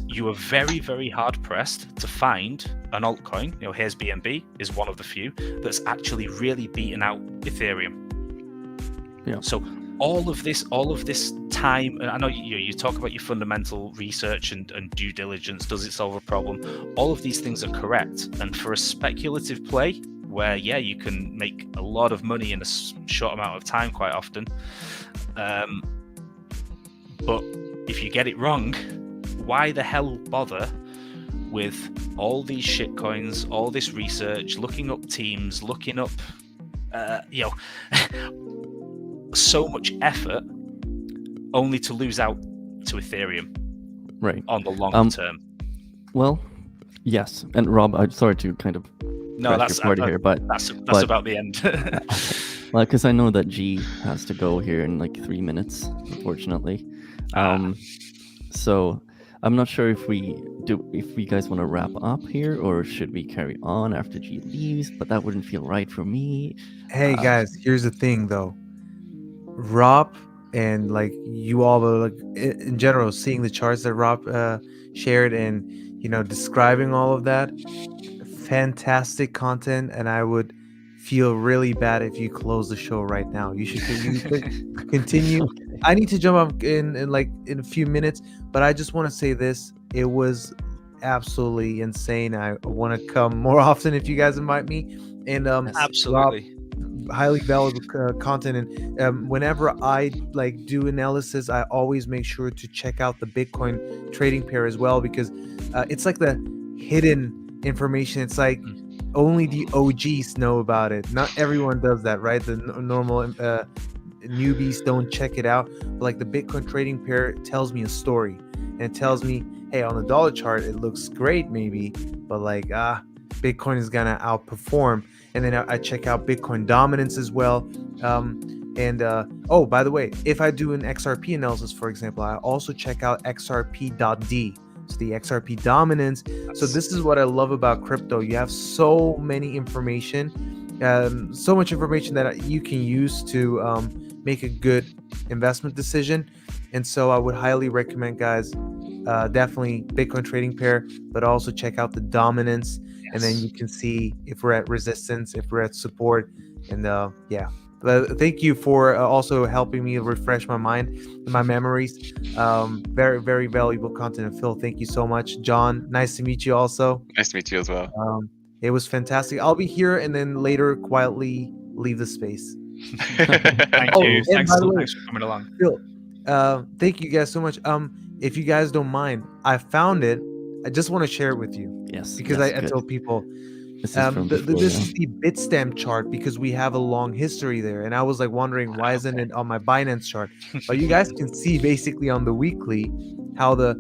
You are very, very hard pressed to find an altcoin. Here's BNB is one of the few that's actually really beaten out Ethereum. Yeah. So all of this time, and I know you talk about your fundamental research and due diligence. Does it solve a problem? All of these things are correct. And for a speculative play, where you can make a lot of money in a short amount of time, quite often. But if you get it wrong, why the hell bother with all these shit coins, all this research, looking up teams, looking up, so much effort, only to lose out to Ethereum, right, on the long term. Well, yes, and Rob, I'm sorry to kind of that's here, but that's about the end. Well, because I know that G has to go here in like 3 minutes, unfortunately. So I'm not sure if you guys want to wrap up here, or should we carry on after G leaves? But that wouldn't feel right for me. Hey guys, here's the thing though. Rob and like you all, like in general, seeing the charts that Rob shared and describing all of that, fantastic content, and I would feel really bad if you close the show right now. You should continue. Okay. I need to jump up in a few minutes, but I just want to say this: it was absolutely insane. I want to come more often if you guys invite me. And absolutely. Rob, highly valuable content, and whenever I do analysis, I always make sure to check out the Bitcoin trading pair as well, because it's like the hidden information. It's like only the OGs know about it. Not everyone does that, right? The normal newbies don't check it out. But like the Bitcoin trading pair tells me a story, and it tells me, hey, on the dollar chart it looks great maybe, but Bitcoin is gonna outperform. And then I check out Bitcoin dominance as well. Oh, by the way, if I do an XRP analysis, for example, I also check out XRP.D. So the XRP dominance. So this is what I love about crypto. You have so many information, so much information that you can use to make a good investment decision. And so I would highly recommend, guys, definitely Bitcoin trading pair, but also check out the dominance. And then you can see if we're at resistance, if we're at support. And thank you for also helping me refresh my mind and my memories. Very, very valuable content. And Phil, thank you so much. John, nice to meet you also. Nice to meet you as well. It was fantastic. I'll be here and then later quietly leave the space. Thank you. Thanks for coming along. Phil, thank you guys so much. If you guys don't mind, I found it. I just want to share it with you. Yes. Because I tell people, this is the Bitstamp chart, because we have a long history there. And I was wondering, why isn't it on my Binance chart? But you guys can see basically on the weekly how the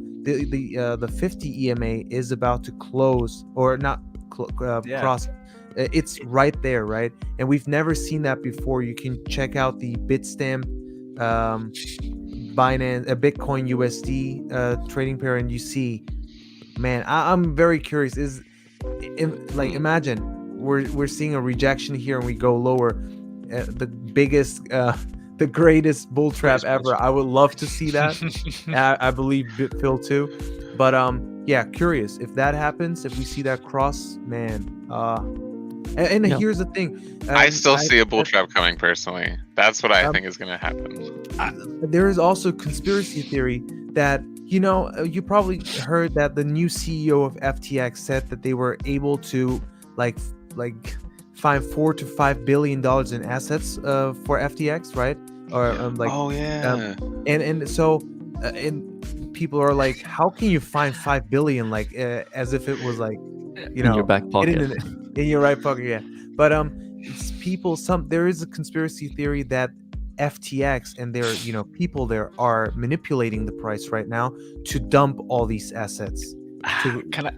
50 EMA is about to close, or not cross. It's right there, right? And we've never seen that before. You can check out the Bitstamp Binance Bitcoin USD trading pair, and you see, man, I'm very curious. Imagine we're seeing a rejection here and we go lower, the biggest the greatest bull trap ever. I would love to see that. I believe Phil too, but curious if that happens, if we see that cross, man. Here's the thing, I still see a bull trap coming personally. That's what I think is going to happen. There is also conspiracy theory that you probably heard that the new CEO of FTX said that they were able to find $4 to $5 billion in assets for FTX, right? Or and so people are like, how can you find $5 billion as if it was in your back pocket, in your right pocket, yeah. But there is a conspiracy theory that FTX and their people there are manipulating the price right now to dump all these assets. Can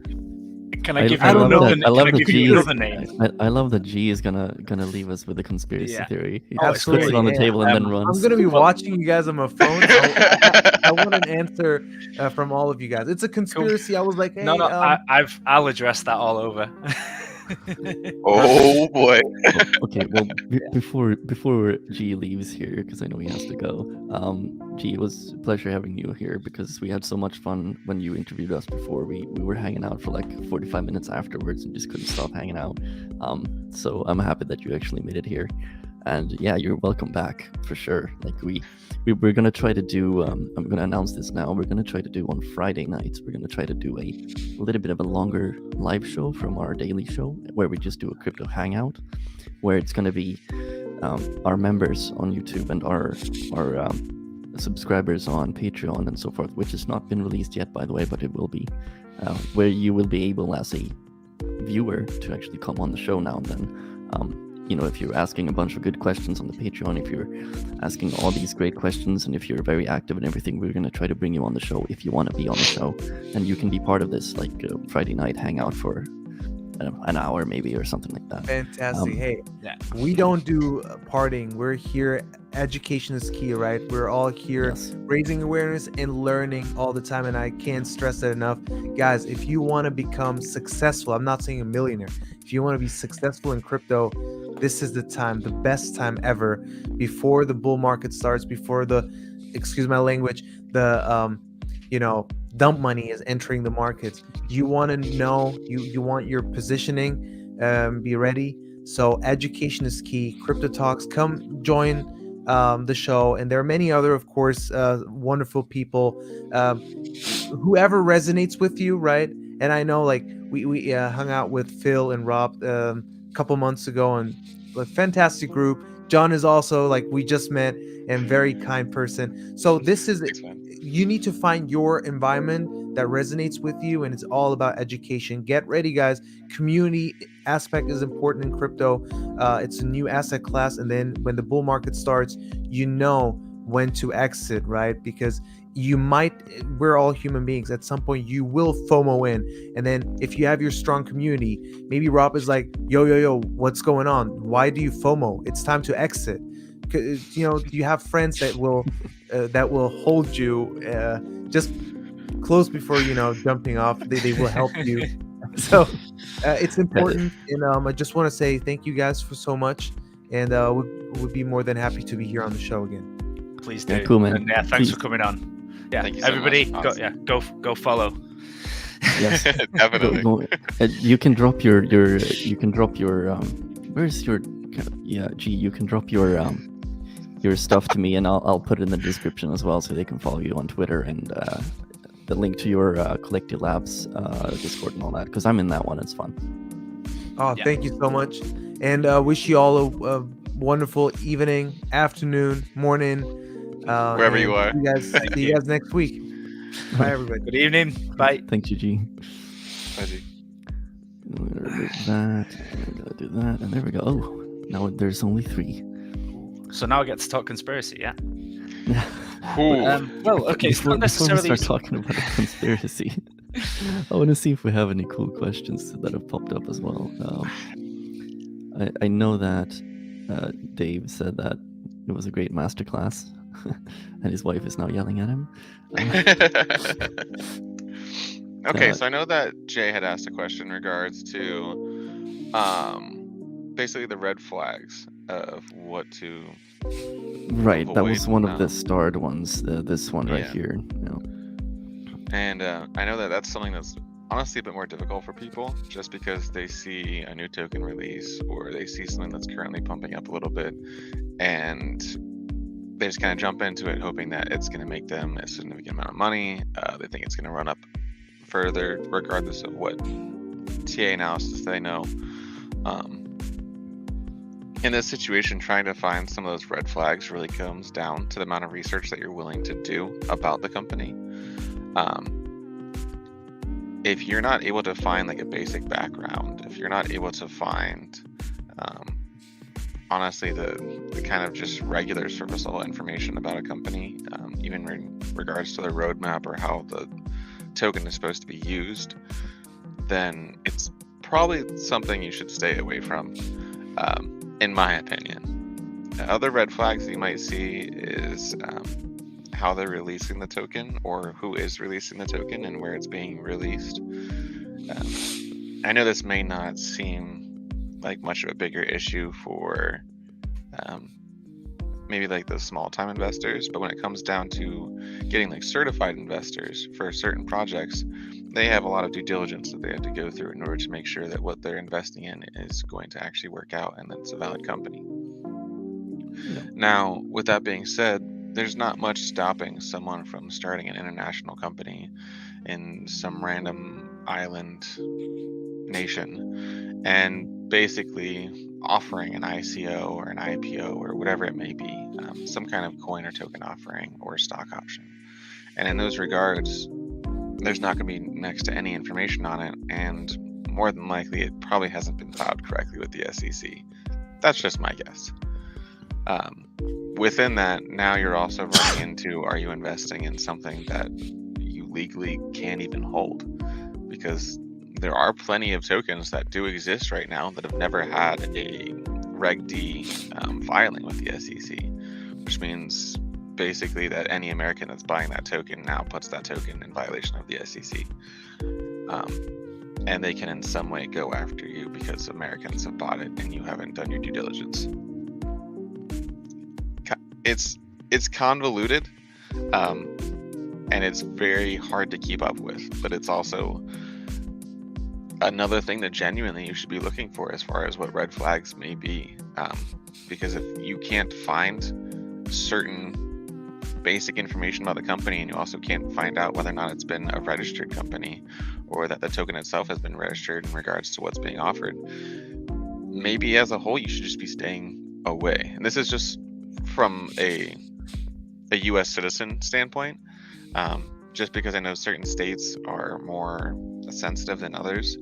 Can I give I you love another? that. I love Can I the give G. you another name? I love that G is gonna leave us with a conspiracy Yeah. theory. He Oh, just puts it on the yeah. table and then I'm runs. gonna be Well- watching you guys on my phone. So I want an answer from all of you guys. It's a conspiracy. I was like, hey, No, I'll address that all over. Oh boy. Okay, well, before G leaves here, because I know he has to go. G, it was a pleasure having you here because we had so much fun when you interviewed us before. We were hanging out for like 45 minutes afterwards and just couldn't stop hanging out. So I'm happy that you actually made it here. And yeah, you're welcome back for sure. Like we're gonna try to do. I'm gonna announce this now. We're gonna try to do on Friday nights. We're gonna try to do a little bit of a longer live show from our daily show, where we just do a crypto hangout, where it's gonna be our members on YouTube and our subscribers on Patreon and so forth, which has not been released yet, by the way, but it will be, where you will be able as a viewer to actually come on the show now and then. You know, if you're asking a bunch of good questions on the Patreon, if you're asking all these great questions, and if you're very active and everything, we're going to try to bring you on the show if you want to be on the show. And you can be part of this, like Friday night hangout for an hour maybe or something like that. fantastic. Hey, Yeah. we don't do partying. We're here. Education is key, right? We're all here Yes. raising awareness and learning all the time. And I can't stress that enough. Guys, if you want to become successful, I'm not saying a millionaire. If you want to be successful in crypto, this is the time, the best time ever, before the bull market starts, before the, excuse my language, the dump money is entering the markets. You want to know, you want your positioning, be ready. So education is key. Crypto Talks, come join the show, and there are many other, of course, wonderful people, whoever resonates with you, right? And I know, like, we hung out with Phil and Rob a couple months ago, and a fantastic group. John is also, like, we just met, and very kind person. So this is, Thanks, man. you need to find your environment that resonates with you, and it's all about education. Get ready, guys. Community aspect is important in crypto. It's a new asset class, and then when the bull market starts, you know when to exit, right? Because we're all human beings. At some point you will FOMO in, and then if you have your strong community, maybe Rob is like, yo, what's going on? Why do you FOMO? It's time to exit. You have friends that will hold you just close before jumping off. They will help you. So it's important, and I just want to say thank you guys for so much, and would be more than happy to be here on the show again. Please do. Yeah, cool, man. And thanks Please. for coming on. Yeah, Thank you so everybody, much. go, Awesome. go follow. Yes. Definitely. You can drop your where's your G, you can drop your stuff to me, and I'll put it in the description as well, so they can follow you on Twitter, and the link to your Collecty Labs Discord and all that, because I'm in that one. It's fun. Oh, Yeah. thank you so much, and wish you all a wonderful evening, afternoon, morning, Wherever and you are. See you guys next week. Bye, everybody. Good evening. Bye. Thank you, G. Bye, G. I'm gonna do that. I'm gonna do that, and there we go. Oh, now there's only 3. So now I get to talk conspiracy, yeah? Ooh. Well, okay, it's not Before we necessarily. start talking about a conspiracy, I want to see if we have any cool questions that have popped up as well. I know that Dave said that it was a great masterclass, and his wife is now yelling at him. Okay, so I know that Jay had asked a question in regards to basically the red flags of what to Right, that was avoid, one of the starred ones. This one right yeah. here. And I know that that's something that's honestly a bit more difficult for people, just because they see a new token release or they see something that's currently pumping up a little bit, and they just kind of jump into it hoping that it's going to make them a significant amount of money. They think it's going to run up further regardless of what TA analysis they know. In this situation, trying to find some of those red flags really comes down to the amount of research that you're willing to do about the company. If you're not able to find like a basic background, if you're not able to find honestly the kind of just regular surface level information about a company, even in regards to their roadmap or how the token is supposed to be used, then it's probably something you should stay away from, in my opinion. Other red flags you might see is how they're releasing the token, or who is releasing the token and where it's being released. I know this may not seem like much of a bigger issue for maybe like the small time investors, but when it comes down to getting like certified investors for certain projects, they have a lot of due diligence that they have to go through in order to make sure that what they're investing in is going to actually work out and that it's a valid company. Now, with that being said, there's not much stopping someone from starting an international company in some random island nation and basically offering an ICO or an IPO or whatever it may be, some kind of coin or token offering or stock option. And in those regards, there's not going to be next to any information on it, and more than likely it probably hasn't been filed correctly with the SEC. That's just my guess. Within that, now you're also running into, are you investing in something that you legally can't even hold? Because there are plenty of tokens that do exist right now that have never had a Reg D filing with the SEC, which means basically that any American that's buying that token now puts that token in violation of the SEC. And they can in some way go after you because Americans have bought it and you haven't done your due diligence. It's convoluted, and it's very hard to keep up with, but it's also another thing that genuinely you should be looking for as far as what red flags may be, because if you can't find certain basic information about the company, and you also can't find out whether or not it's been a registered company or that the token itself has been registered in regards to what's being offered, maybe as a whole you should just be staying away. And this is just from a US citizen standpoint, just because I know certain states are more sensitive than others.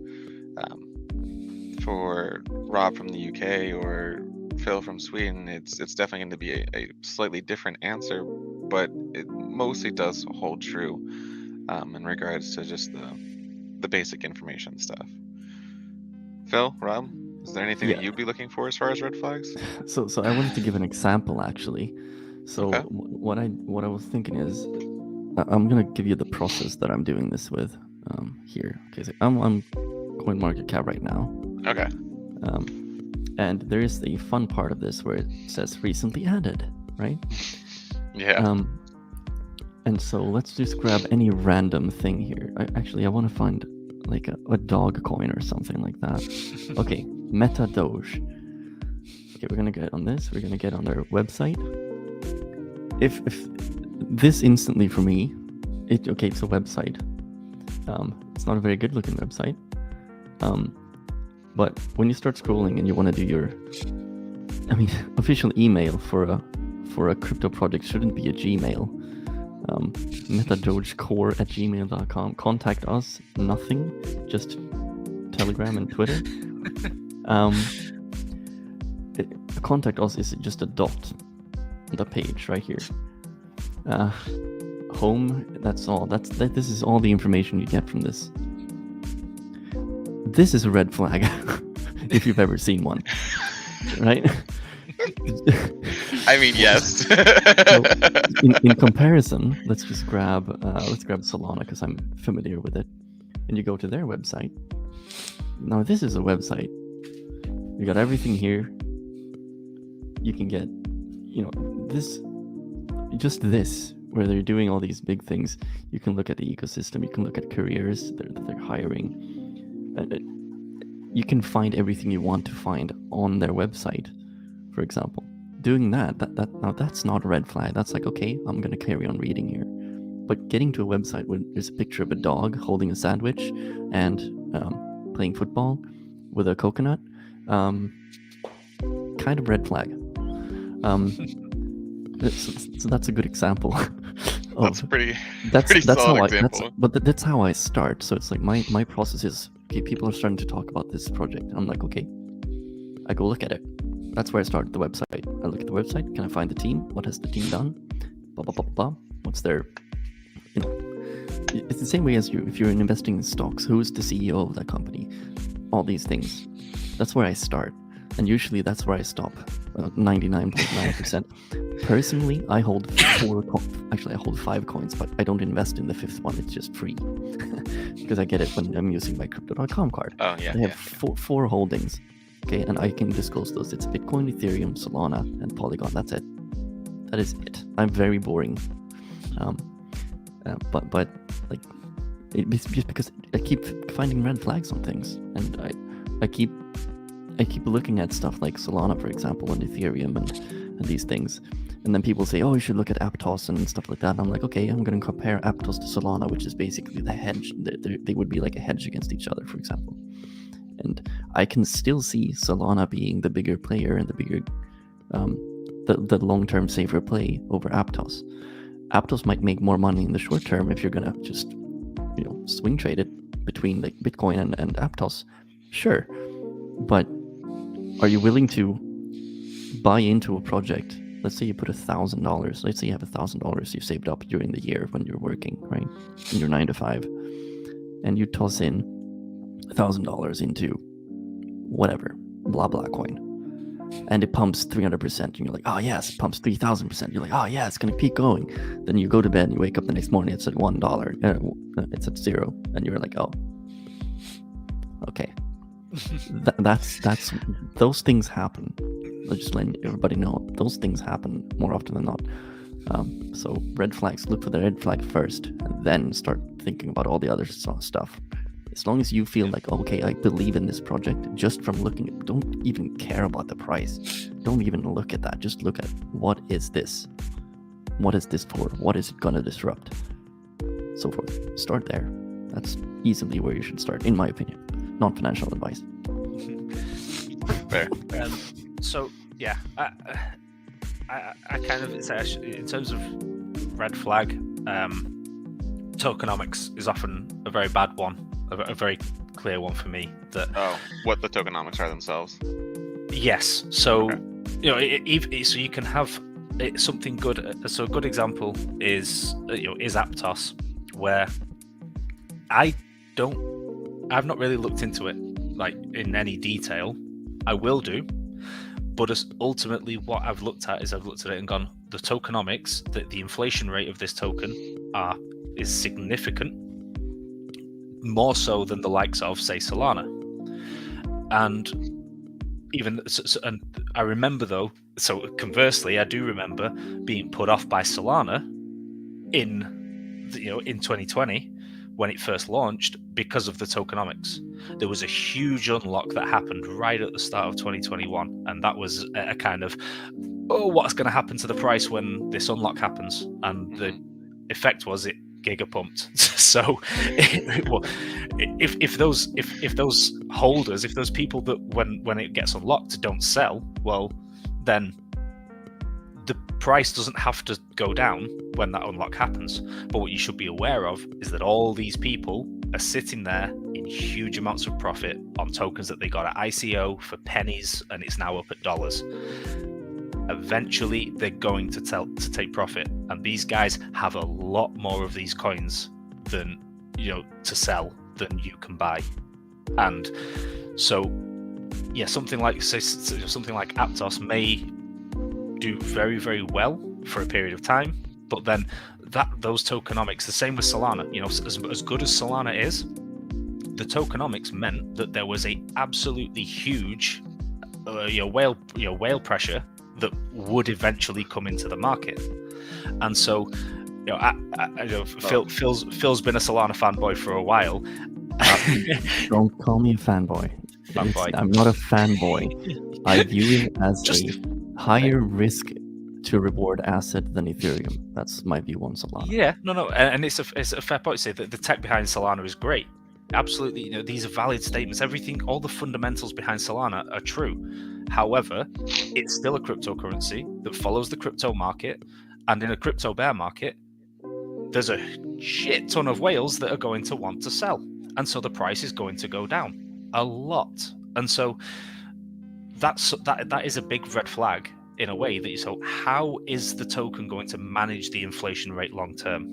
For Rob from the UK or Phil from Sweden, it's definitely going to be a slightly different answer, but it mostly does hold true in regards to just the basic information stuff. Phil, Rob, is there anything that you'd be looking for as far as red flags? So I wanted to give an example actually. So Okay. what I was thinking is, I'm gonna give you the process that I'm doing this with here. Okay, so I'm on CoinMarketCap right now. Okay. And there is the fun part of this where it says recently added, right? Yeah. And so let's just grab any random thing here. I want to find like a dog coin or something like that. Okay, Meta Doge. Okay, we're gonna get on this. We're gonna get on their website. If this instantly for me, it's a website. It's not a very good looking website. But when you start scrolling and you want to do your, official email for a crypto project shouldn't be a Gmail. metadogecore@gmail.com. Contact us, nothing, just Telegram and Twitter. Contact us is just a dot on the page right here. Home, that's all. This is all the information you get from this. This is a red flag if you've ever seen one, right? I mean, yes. So in comparison, let's grab Solana because I'm familiar with it. And you go to their website. Now this is a website. You got everything here. You can get, this, where they're doing all these big things. You can look at the ecosystem. You can look at careers that they're hiring. You can find everything you want to find on their website, for example. Doing that now that's not a red flag. That's like, okay, I'm gonna carry on reading here. But getting to a website where there's a picture of a dog holding a sandwich and playing football with a coconut, kind of red flag. So that's a good example. That's pretty That's solid how example. that's how I start. So it's like my process is, okay, people are starting to talk about this project. I'm like, okay, I go look at it. That's where I start the website. I look at the website. Can I find the team? What has the team done? Blah blah blah blah. What's their it's the same way as if you're investing in stocks. Who's the CEO of that company? All these things. That's where I start, and usually that's where I stop. 99.9%. Personally, I hold actually I hold 5 coins, but I don't invest in the 5th one. It's just free because I get it when I'm using my Crypto.com card. Oh yeah. I have four holdings. Okay, and I can disclose those. It's Bitcoin, Ethereum, Solana, and Polygon. That's it. That is it. I'm very boring. But like, it's just because I keep finding red flags on things, and I keep looking at stuff like Solana, for example, and Ethereum and these things. And then people say, oh, you should look at Aptos and stuff like that. And I'm like, okay, I'm going to compare Aptos to Solana, which is basically the hedge. They would be like a hedge against each other, for example. And I can still see Solana being the bigger player and the bigger, the long-term safer play over Aptos. Aptos might make more money in the short term if you're going to just, swing trade it between like Bitcoin and Aptos. Sure. But are you willing to buy into a project? Let's say you put $1,000. Let's say you have $1,000 you saved up during the year when you're working, right? In your 9 to 5, and you toss in $1,000 into whatever, blah blah coin, and it pumps 300%, and you're like, oh yes, it pumps 3,000%. You're like, oh yeah, it's gonna keep going. Then you go to bed and you wake up the next morning, it's at $1, it's at 0, and you're like, oh, okay. That's those things happen. I'll just letting everybody know those things happen more often than not. So red flags, look for the red flag first, and then start thinking about all the other stuff. As long as you feel like, okay, I believe in this project, just from looking at, don't even care about the price. Don't even look at that. Just look at, what is this? What is this for? What is it gonna disrupt? So forth. Start there. That's easily where you should start, in my opinion. Not financial advice. Fair. So yeah, I kind of say in terms of red flag, tokenomics is often a very bad one, a very clear one for me. That what the tokenomics are themselves. Yes. So Okay. so you can have something good. So a good example is Aptos, where I've not really looked into it like in any detail. I will do, but ultimately what I've looked at is I've looked at it and gone, the tokenomics, the inflation rate of this token is significant, more so than the likes of, say, Solana. And even and I remember though, so conversely, I do remember being put off by Solana in 2020 when it first launched because of the tokenomics. There was a huge unlock that happened right at the start of 2021, and that was a kind of, what's going to happen to the price when this unlock happens? And the effect was it gigapumped. So, if those holders, if those people that when it gets unlocked don't sell, well, then the price doesn't have to go down when that unlock happens. But what you should be aware of is that all these people are sitting there in huge amounts of profit on tokens that they got at ICO for pennies, and it's now up at dollars. Eventually, they're going to take profit, and these guys have a lot more of these coins than to sell than you can buy. And so, yeah, something like Aptos may do very, very well for a period of time, but then those tokenomics, the same with Solana, as good as Solana is, the tokenomics meant that there was a absolutely huge whale pressure that would eventually come into the market. And so Phil's been a Solana fanboy for a while. Don't call me a fanboy. I'm not a fanboy. I view it as a higher risk to reward asset than Ethereum. That's my view on Solana. Yeah, no, and it's a fair point to say that the tech behind Solana is great. Absolutely, these are valid statements. Everything, all the fundamentals behind Solana are true. However, it's still a cryptocurrency that follows the crypto market, and in a crypto bear market, there's a shit ton of whales that are going to want to sell, and so the price is going to go down a lot. And so that is a big red flag in a way. So how is the token going to manage the inflation rate long term?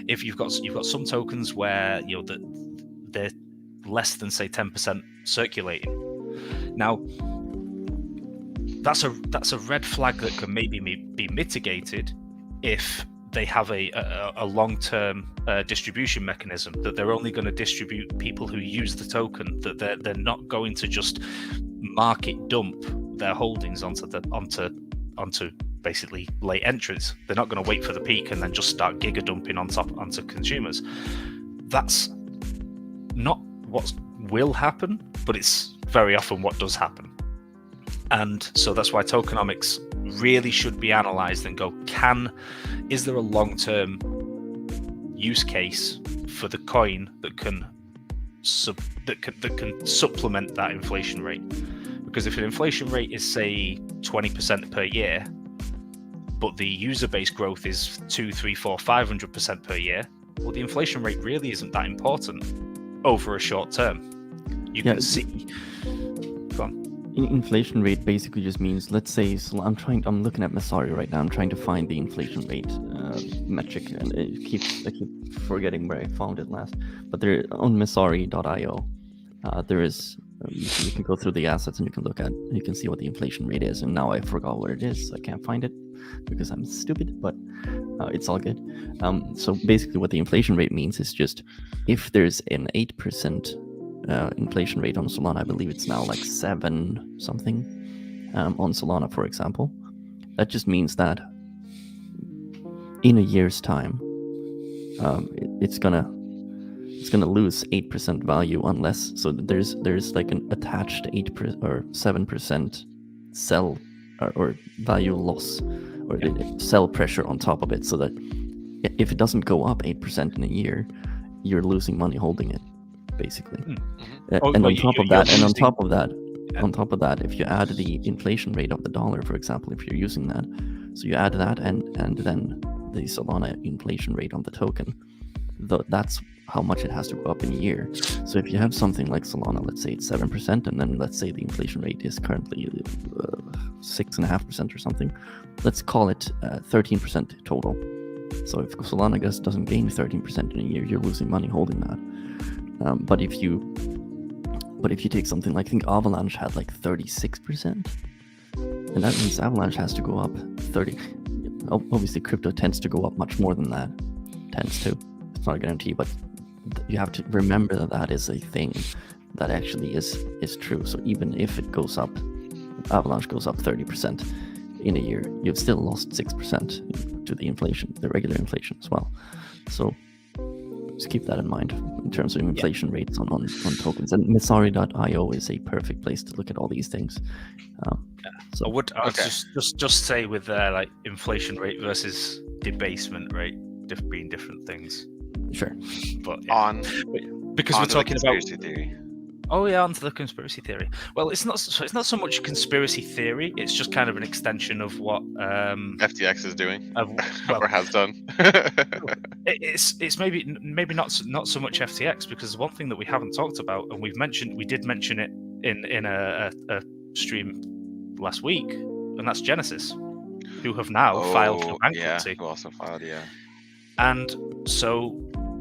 if you've got some tokens where they're less than say 10% circulating. Now, that's a red flag that can maybe be mitigated if they have a long-term distribution mechanism, that they're only going to distribute people who use the token, that they're not going to just market dump their holdings onto basically late entrants. They're not going to wait for the peak and then just start giga dumping onto consumers. That's not what will happen, but it's very often what does happen. And so that's why tokenomics really should be analyzed and go, is there a long-term use case for the coin that can supplement that inflation rate? Because if an inflation rate is say 20% per year, but the user base growth is 2, 3, 4, 500% per year, well, the inflation rate really isn't that important over a short term. You can see. Go on. Inflation rate basically just means, let's say, I'm looking at Messari right now. I'm trying to find the inflation rate metric, and I keep forgetting where I found it last. But there on Messari.io, there is you can go through the assets and you can see what the inflation rate is. And now I forgot where it is. So I can't find it because I'm stupid, but it's all good. So basically, what the inflation rate means is just if there's an 8% inflation rate on Solana, I believe it's now like 7 something on Solana, for example. That just means that in a year's time, it's gonna lose 8% value unless there's like an attached 8% or 7% sell or value loss or sell pressure on top of it, so that if it doesn't go up 8% in a year, you're losing money holding it, basically. And on top of that, if you add the inflation rate of the dollar, for example, if you're using that, so you add that and then the Solana inflation rate on the token, that's how much it has to go up in a year. So if you have something like Solana, let's say it's 7%, and then let's say the inflation rate is currently 6.5% or something, let's call it 13% total. So if Solana doesn't gain 13% in a year, you're losing money holding that. But if you take something like, I think Avalanche had like 36%, and that means Avalanche has to go up 30. Obviously, crypto tends to go up much more than that. Tends to. It's not a guarantee, but you have to remember that is a thing that actually is true. So even if it goes up, Avalanche goes up 30% in a year, you've still lost 6% to the inflation, the regular inflation as well. So just keep that in mind in terms of inflation rates on tokens. And Messari.io is a perfect place to look at all these things. I would just say with like inflation rate versus debasement rate being different things. Sure. But because we're talking about conspiracy theory. Oh yeah, onto the conspiracy theory. Well, it's not so much conspiracy theory. It's just kind of an extension of what FTX is doing or has done. it's maybe not so much FTX, because one thing that we haven't talked about, and we did mention it in a stream last week, and that's Genesis, who have now filed for bankruptcy. Yeah, who also filed, yeah. And so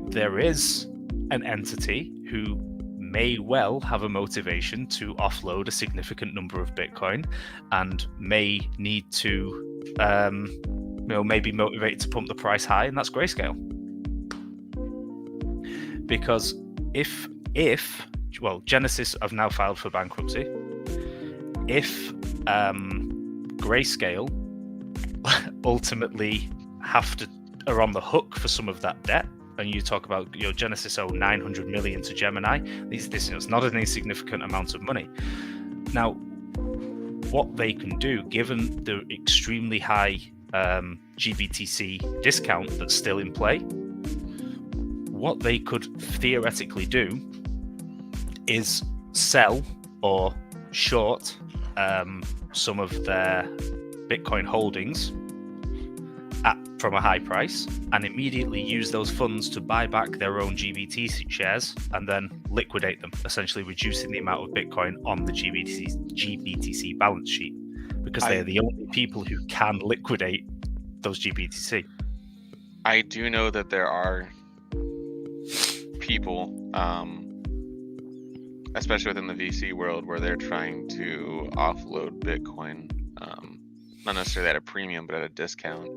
there is an entity who may well have a motivation to offload a significant number of Bitcoin, and may need to, maybe motivated to pump the price high, and that's Grayscale. Because if Genesis have now filed for bankruptcy, if Grayscale ultimately are on the hook for some of that debt, and you talk about Genesis owe 900 million to Gemini, it's not an insignificant amount of money. Now, what they can do, given the extremely high GBTC discount that's still in play, what they could theoretically do is sell or short some of their Bitcoin holdings from a high price, and immediately use those funds to buy back their own GBT shares and then liquidate them, essentially reducing the amount of Bitcoin on the GBTC balance sheet, because they're the only people who can liquidate those GBTC. I do know that there are people, especially within the VC world, where they're trying to offload Bitcoin, not necessarily at a premium, but at a discount,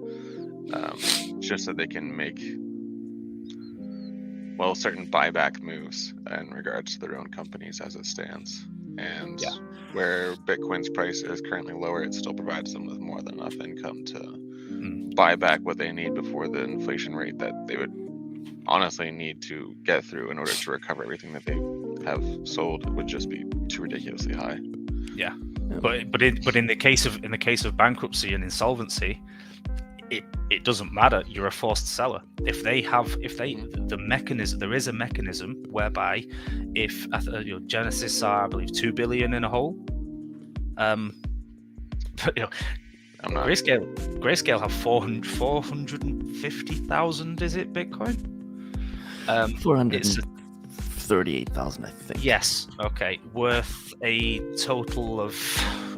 just so they can make, well, certain buyback moves in regards to their own companies as it stands. And where Bitcoin's price is currently lower, it still provides them with more than enough income to buy back what they need before the inflation rate that they would honestly need to get through in order to recover everything that they have sold would just be too ridiculously high. Yeah. But in the case of bankruptcy and insolvency, it doesn't matter. You're a forced seller. There is a mechanism whereby if Genesis are, I believe, 2 billion in a hole, Grayscale have 450,000, is it, Bitcoin? 438,000, I think. Yes. Okay. Worth a total of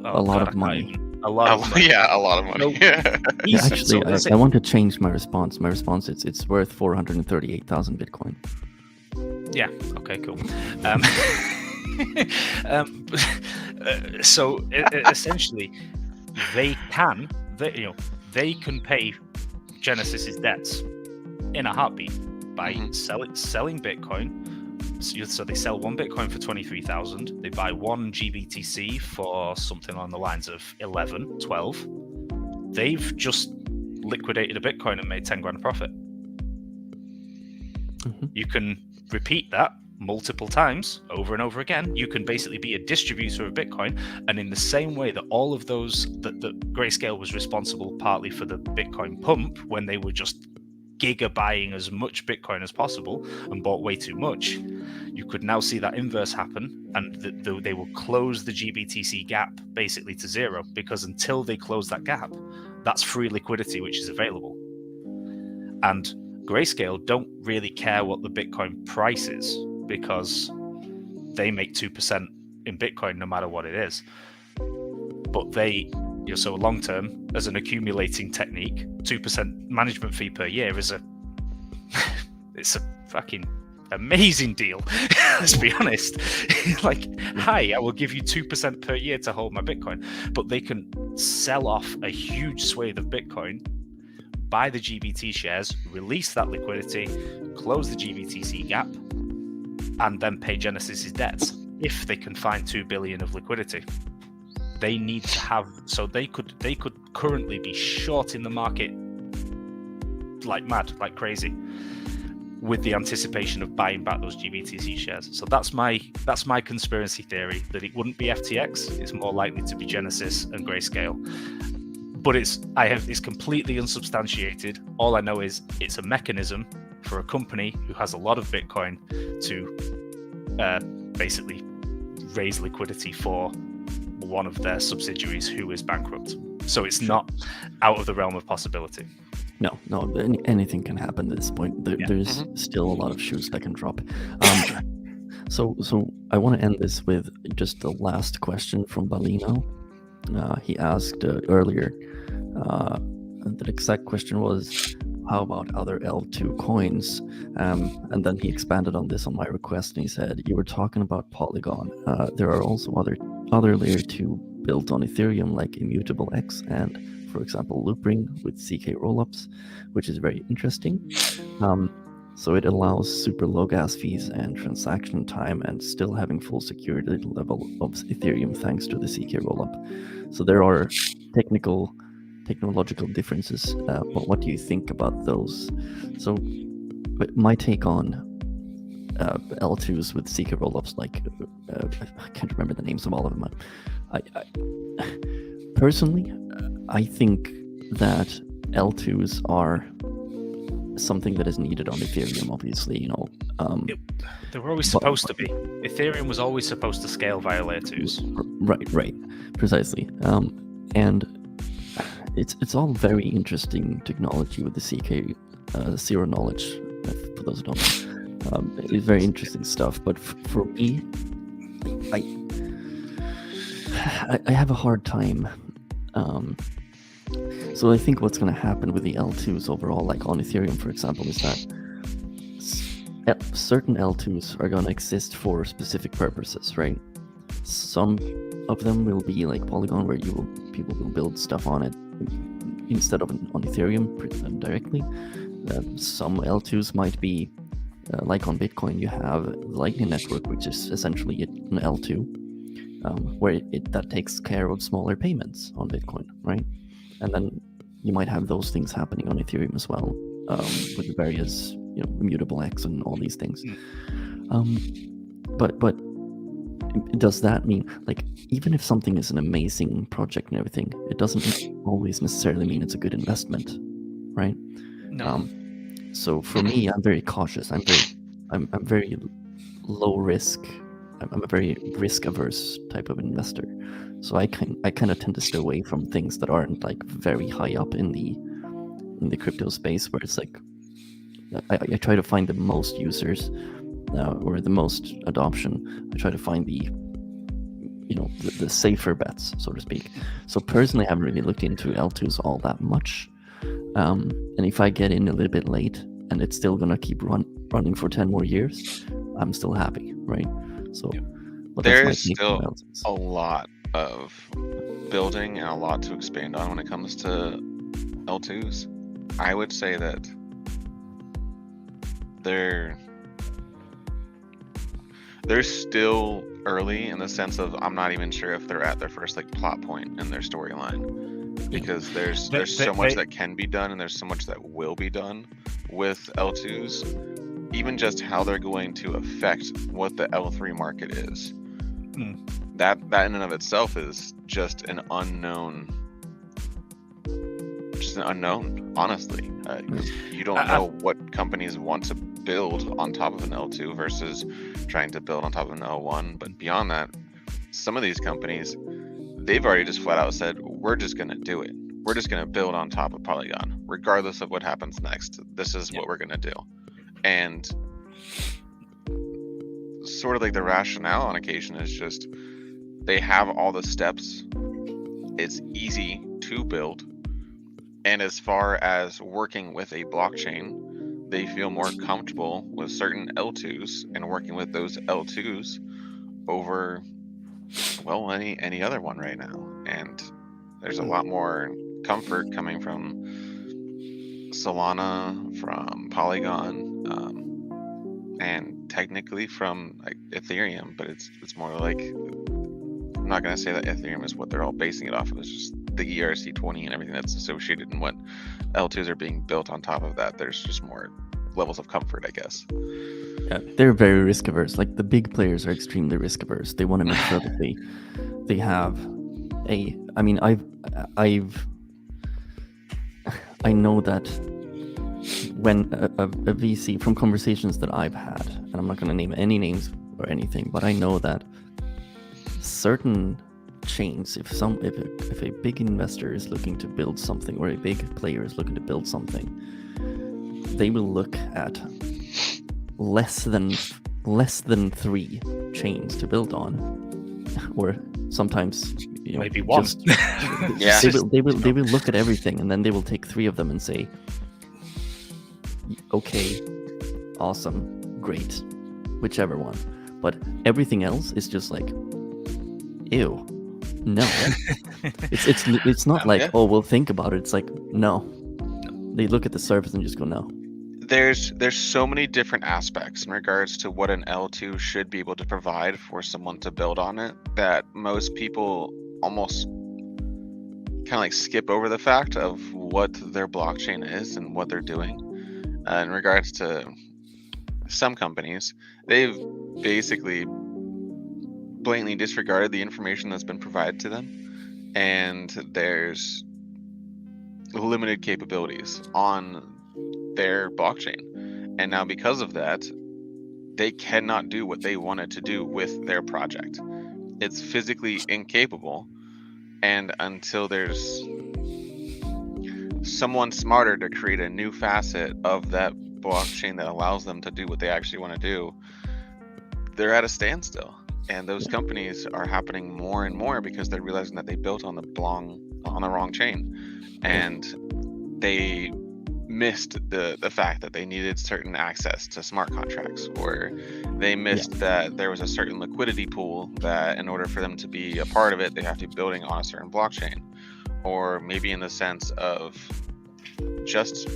a lot of money. A lot of money. Yeah, a lot of money. Yeah, actually, I want to change my response. My response is it's worth 438,000 Bitcoin. Yeah. Okay. Cool. So essentially, they can pay Genesis's debts in a heartbeat by selling Bitcoin. So they sell one Bitcoin for 23,000. They buy one GBTC for something along the lines of 11, 12. They've just liquidated a Bitcoin and made 10 grand profit. You can repeat that multiple times over and over again. You can basically be a distributor of Bitcoin, and in the same way that all of those that Grayscale was responsible partly for the Bitcoin pump when they were just giga buying as much Bitcoin as possible and bought way too much, you could now see that inverse happen, and they will close the GBTC gap basically to zero, because until they close that gap, that's free liquidity which is available. And Grayscale don't really care what the Bitcoin price is, because they make 2% in Bitcoin no matter what it is. But so long term, as an accumulating technique, 2% management fee per year is it's a fucking amazing deal. Let's be honest. Like, hi, I will give you 2% per year to hold my Bitcoin. But they can sell off a huge swathe of Bitcoin, buy the GBT shares, release that liquidity, close the GBTC gap, and then pay Genesis's debts if they can find 2 billion of liquidity. They need to have, so they could currently be short in the market like mad, like crazy, with the anticipation of buying back those GBTC shares. So that's my conspiracy theory, that it wouldn't be FTX. It's more likely to be Genesis and Grayscale. But it's completely unsubstantiated. All I know is it's a mechanism for a company who has a lot of Bitcoin to basically raise liquidity for one of their subsidiaries who is bankrupt. So it's not out of the realm of possibility. No, anything can happen at this point. There's still a lot of shoes that can drop. So I want to end this with just the last question from Balino. He asked earlier, the exact question was, how about other L2 coins? And then he expanded on this on my request, and he said, you were talking about Polygon. There are also other layer 2 built on Ethereum, like Immutable X and, for example, Loopring with CK rollups, which is very interesting. So it allows super low gas fees and transaction time, and still having full security level of Ethereum thanks to the CK rollup. So there are technological differences. But what do you think about those? So my take on L2s with CK rollups, like I can't remember the names of all of them. I personally, I think that L2s are something that is needed on Ethereum, obviously, they were always supposed to be. Ethereum was always supposed to scale via layer 2s. Right, precisely. And it's all very interesting technology with the CK zero knowledge. For those who don't know, it's very interesting stuff. But for me, I have a hard time. So I think what's going to happen with the L2s overall, like on Ethereum, for example, is that certain L2s are going to exist for specific purposes, right? Some of them will be like Polygon, where people will build stuff on it instead of on Ethereum directly. Some L2s might be like on Bitcoin. You have the Lightning Network, which is essentially an L2, where that takes care of smaller payments on Bitcoin, right? And then you might have those things happening on Ethereum as well, with the various immutable X and all these things. But does that mean, like, even if something is an amazing project and everything, it doesn't always necessarily mean it's a good investment, right? No. So for me, I'm very cautious. I'm very low risk. I'm a very risk averse type of investor. So I kind of tend to stay away from things that aren't like very high up in the crypto space, where it's like I try to find the most users or the most adoption. I try to find the safer bets, so to speak. So personally, I haven't really looked into L2s all that much. And if I get in a little bit late and it's still gonna keep running for 10 more years, I'm still happy, right? So but that's my There's take on still L2s. a lot of building and a lot to expand on when it comes to L2s. I would say that they're still early in the sense of I'm not even sure if they're at their first like plot point in their storyline, because there's so much that can be done and there's so much that will be done with L2s. Even just how they're going to affect what the L3 market is. That in and of itself is just an unknown. Honestly. You don't know what companies want to build on top of an L2 versus trying to build on top of an L1. But beyond that, some of these companies, they've already just flat out said, we're just going to do it. We're just going to build on top of Polygon, regardless of what happens next. This is what we're going to do. And sort of like the rationale on occasion is just they have all the steps. It's easy to build. And as far as working with a blockchain, they feel more comfortable with certain L2s and working with those L2s over, well, any other one right now. And there's a lot more comfort coming from Solana, from Polygon, and technically from like Ethereum, but it's more like, I'm not gonna say that Ethereum is what they're all basing it off of. It's just the ERC20 and everything that's associated and what L2s are being built on top of that. There's just more levels of comfort, I guess. Yeah, they're very risk averse. Like the big players are extremely risk averse. They want to make sure that they have a. I mean, I know that when a VC, from conversations that I've had, and I'm not going to name any names or anything, but I know that certain chains, if a big investor is looking to build something, or a big player is looking to build something, they will look at less than 3 chains to build on, or sometimes maybe one. Yeah. They will look at everything, and then they will take 3 of them and say, okay, awesome, great, whichever one. But everything else is just like, ew, no. It's not like, oh, we'll think about it. It's like, no. They look at the surface and just go, no. There's so many different aspects in regards to what an L2 should be able to provide for someone to build on it, that most people almost kind of like skip over the fact of what their blockchain is and what they're doing. In regards to some companies, they've basically blatantly disregarded the information that's been provided to them, and there's limited capabilities on their blockchain, and now because of that, they cannot do what they wanted to do with their project. It's physically incapable, and until there's someone smarter to create a new facet of that blockchain that allows them to do what they actually want to do, they're at a standstill. And those companies are happening more and more because they're realizing that they built on the on the wrong chain, and they missed the fact that they needed certain access to smart contracts, or they missed that there was a certain liquidity pool that in order for them to be a part of it, they have to be building on a certain blockchain, or maybe in the sense of just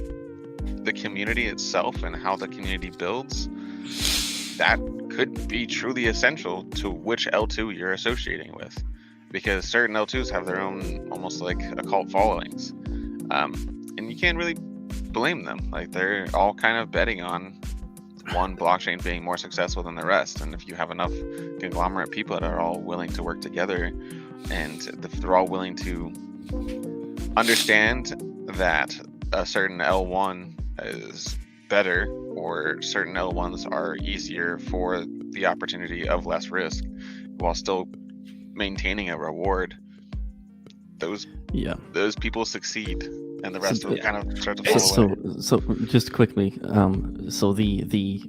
the community itself and how the community builds. That could be truly essential to which L2 you're associating with, because certain L2s have their own almost like occult followings, and you can't really blame them. Like, they're all kind of betting on one blockchain being more successful than the rest, and if you have enough conglomerate people that are all willing to work together, and if they're all willing to understand that a certain L1 is better, or certain L1s are easier for the opportunity of less risk while still maintaining a reward, those people succeed, and the rest of them kind of start to fall away. So just quickly, so the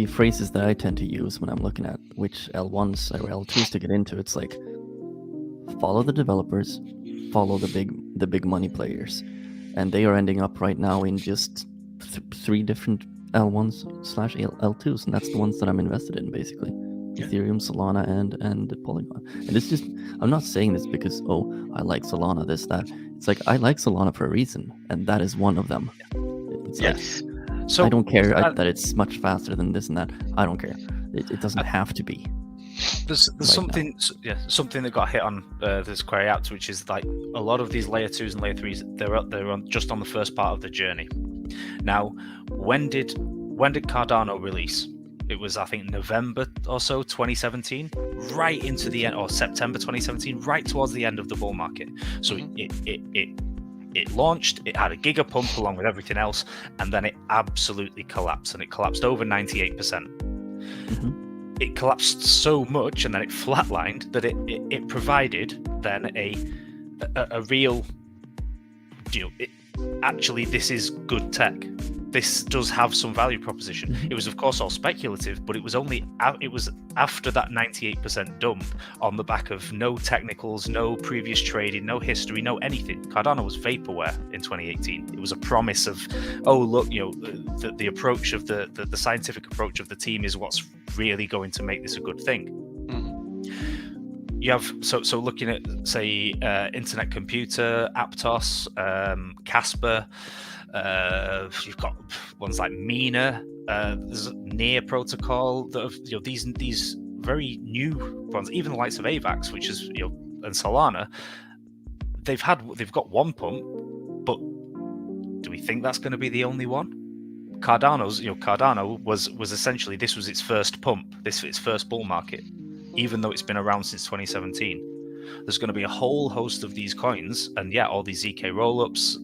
phrases that I tend to use when I'm looking at which L1s or L2s to get into, it's like, follow the developers, follow the big money players, and they are ending up right now in just 3 different L1s/L2s, and that's the ones that I'm invested in, basically. Ethereum, Solana, and Polygon. And it's just, I'm not saying this because, I like Solana, this, that. It's like, I like Solana for a reason, and that is one of them. It's like, so I don't care that it's much faster than this and that. I don't care. It doesn't have to be. There's something that got hit on this query out, which is like a lot of these layer 2s and layer 3s, they're just on the first part of the journey. Now, when did Cardano release? It was, I think, November or so 2017, right into the end, or September 2017, right towards the end of the bull market. So it launched, it had a giga pump along with everything else, and then it absolutely collapsed, and it collapsed over 98%. Mm-hmm. It collapsed so much, and then it flatlined, that it provided then a real deal. Actually, this is good tech. This does have some value proposition. Mm-hmm. It was, of course, all speculative, but it was after that 98% dump, on the back of no technicals, no previous trading, no history, no anything. Cardano was vaporware in 2018. It was a promise of, the approach of the scientific approach of the team is what's really going to make this a good thing. Mm-hmm. You have so looking at, say, Internet Computer, Aptos, Casper. You've got ones like Mina, there's Near Protocol, that have, these very new ones, even the likes of AVAX, which is, and Solana, they've got one pump, but do we think that's going to be the only one? Cardano was essentially, this was its first pump, its first bull market, even though it's been around since 2017. There's going to be a whole host of these coins, and all these ZK rollups.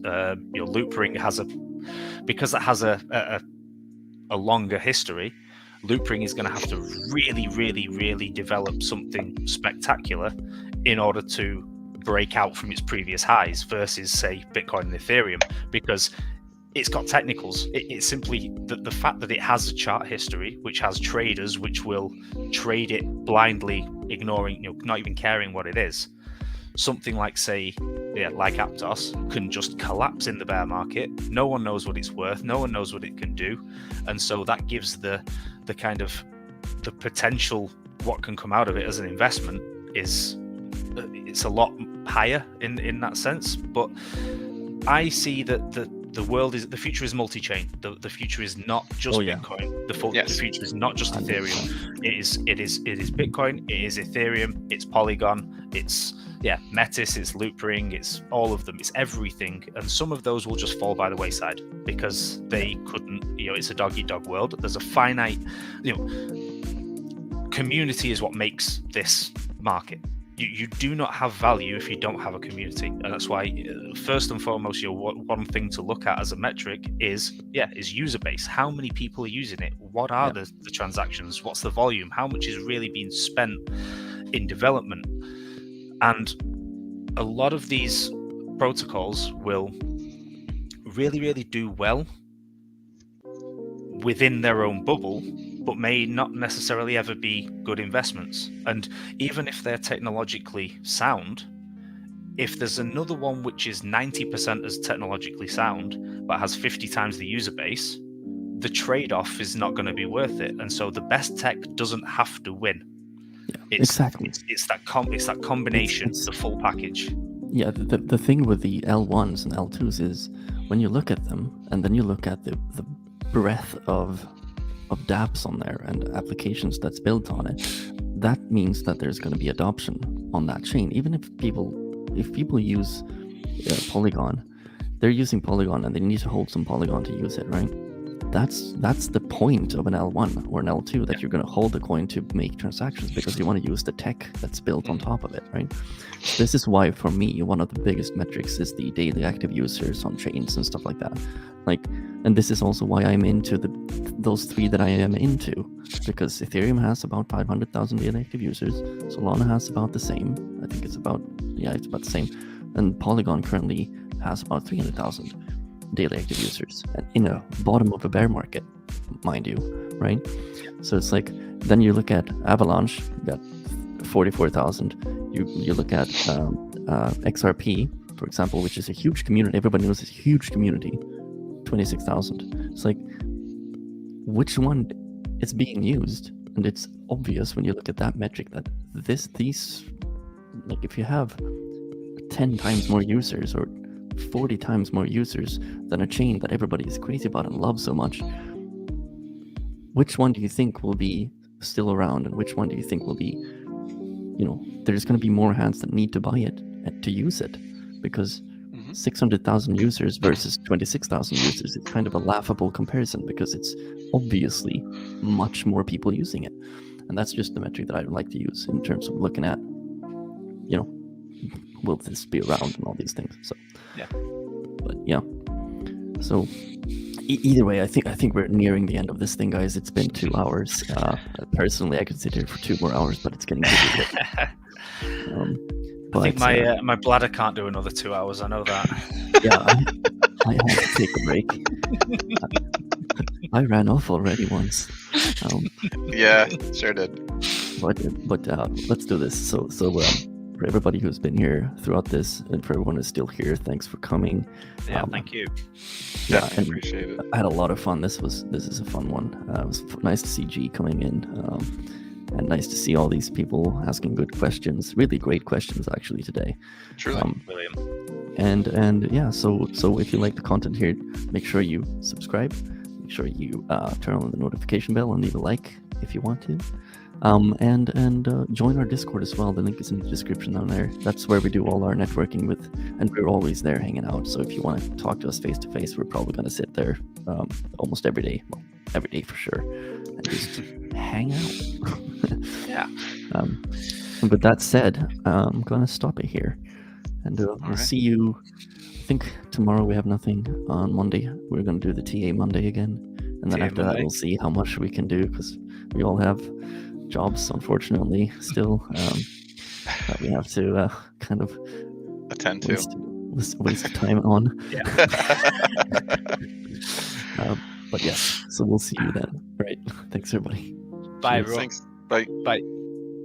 Loopring because it has a longer history. Loopring is going to have to really, really, really develop something spectacular in order to break out from its previous highs versus, say, Bitcoin and Ethereum, because it's got technicals. It's simply the fact that it has a chart history, which has traders which will trade it blindly, ignoring, not even caring what it is. Something like, say, like Aptos can just collapse in the bear market. No one knows what it's worth. No one knows what it can do, and so that gives the kind of the potential. What can come out of it as an investment is it's a lot higher in that sense. But I see that the future is multi-chain. The future is not just Bitcoin. The future is not just Ethereum. It is Bitcoin. It is Ethereum. It's Polygon. It's Metis. It's Loopring. It's all of them. It's everything. And some of those will just fall by the wayside because they couldn't. It's a dog-eat-dog world. There's a finite. Community is what makes this market. You do not have value if you don't have a community, and that's why first and foremost, one thing to look at as a metric is user base. How many people are using it? What are the transactions? What's the volume? How much is really being spent in development? And a lot of these protocols will really, really do well within their own bubble, but may not necessarily ever be good investments. And even if they're technologically sound, if there's another one which is 90% as technologically sound but has 50 times the user base, the trade-off is not going to be worth it. And so the best tech doesn't have to win. Yeah, exactly. It's that combination, It's- the full package. Yeah, the thing with the L1s and L2s is when you look at them and then you look at the breadth of dApps on there and applications that's built on it, that means that there's going to be adoption on that chain. Even if people use Polygon, they're using Polygon and they need to hold some Polygon to use it, right? That's the point of an L1 or an L2, that you're going to hold the coin to make transactions because you want to use the tech that's built on top of it, right? This is why, for me, one of the biggest metrics is the daily active users on chains and stuff like that. And this is also why I'm into those three that I am into, because Ethereum has about 500,000 daily active users, Solana has about the same. I think it's about the same, and Polygon currently has about 300,000 daily active users, and in a bottom of a bear market, mind you, right? So it's like, then you look at Avalanche, you got 44,000. You look at XRP, for example, which is a huge community. Everybody knows it's a huge community. 26,000. It's like, which one is being used? And it's obvious when you look at that metric that these, like, if you have 10 times more users or 40 times more users than a chain that everybody is crazy about and loves so much, which one do you think will be still around, and which one do you think will be, there's going to be more hands that need to buy it and to use it, because 600,000 users versus 26,000 users, it's kind of a laughable comparison because it's obviously much more people using it. And that's just the metric that I like to use in terms of looking at, will this be around and all these things. So yeah. But yeah. So either way, I think we're nearing the end of this thing, guys. It's been 2 hours. Personally, I could sit here for 2 more hours, but it's getting busy. I think my bladder can't do another 2 hours. I know that. Yeah, I had to take a break. I ran off already once. Yeah, sure did. But let's do this. So for everybody who's been here throughout this, and for everyone who's still here, thanks for coming. Yeah, thank you. Yeah, Definitely and appreciate it. I had a lot of fun. This is a fun one. It was nice to see G coming in. And nice to see all these people asking good questions, really great questions actually today. Truly. William. And yeah, so if you like the content here, make sure you subscribe, make sure you turn on the notification bell and leave a like if you want to, and join our Discord as well. The link is in the description down there. That's where we do all our networking with, and we're always there hanging out. So if you want to talk to us face to face, we're probably going to sit there almost every day, well, every day for sure, and just hang out. Yeah. And with that said, I'm gonna stop it here, and we'll right. see you. I think tomorrow we have nothing. On Monday we're gonna do the TA Monday again, and then TA after that Monday. we'll see how much we can do, because we all have jobs, unfortunately, still that we have to kind of Attend to. waste time on. Yeah. But yes, so we'll see you then. All right, thanks everybody. Bye, Cheers. everyone. Thanks. Bye. Bye.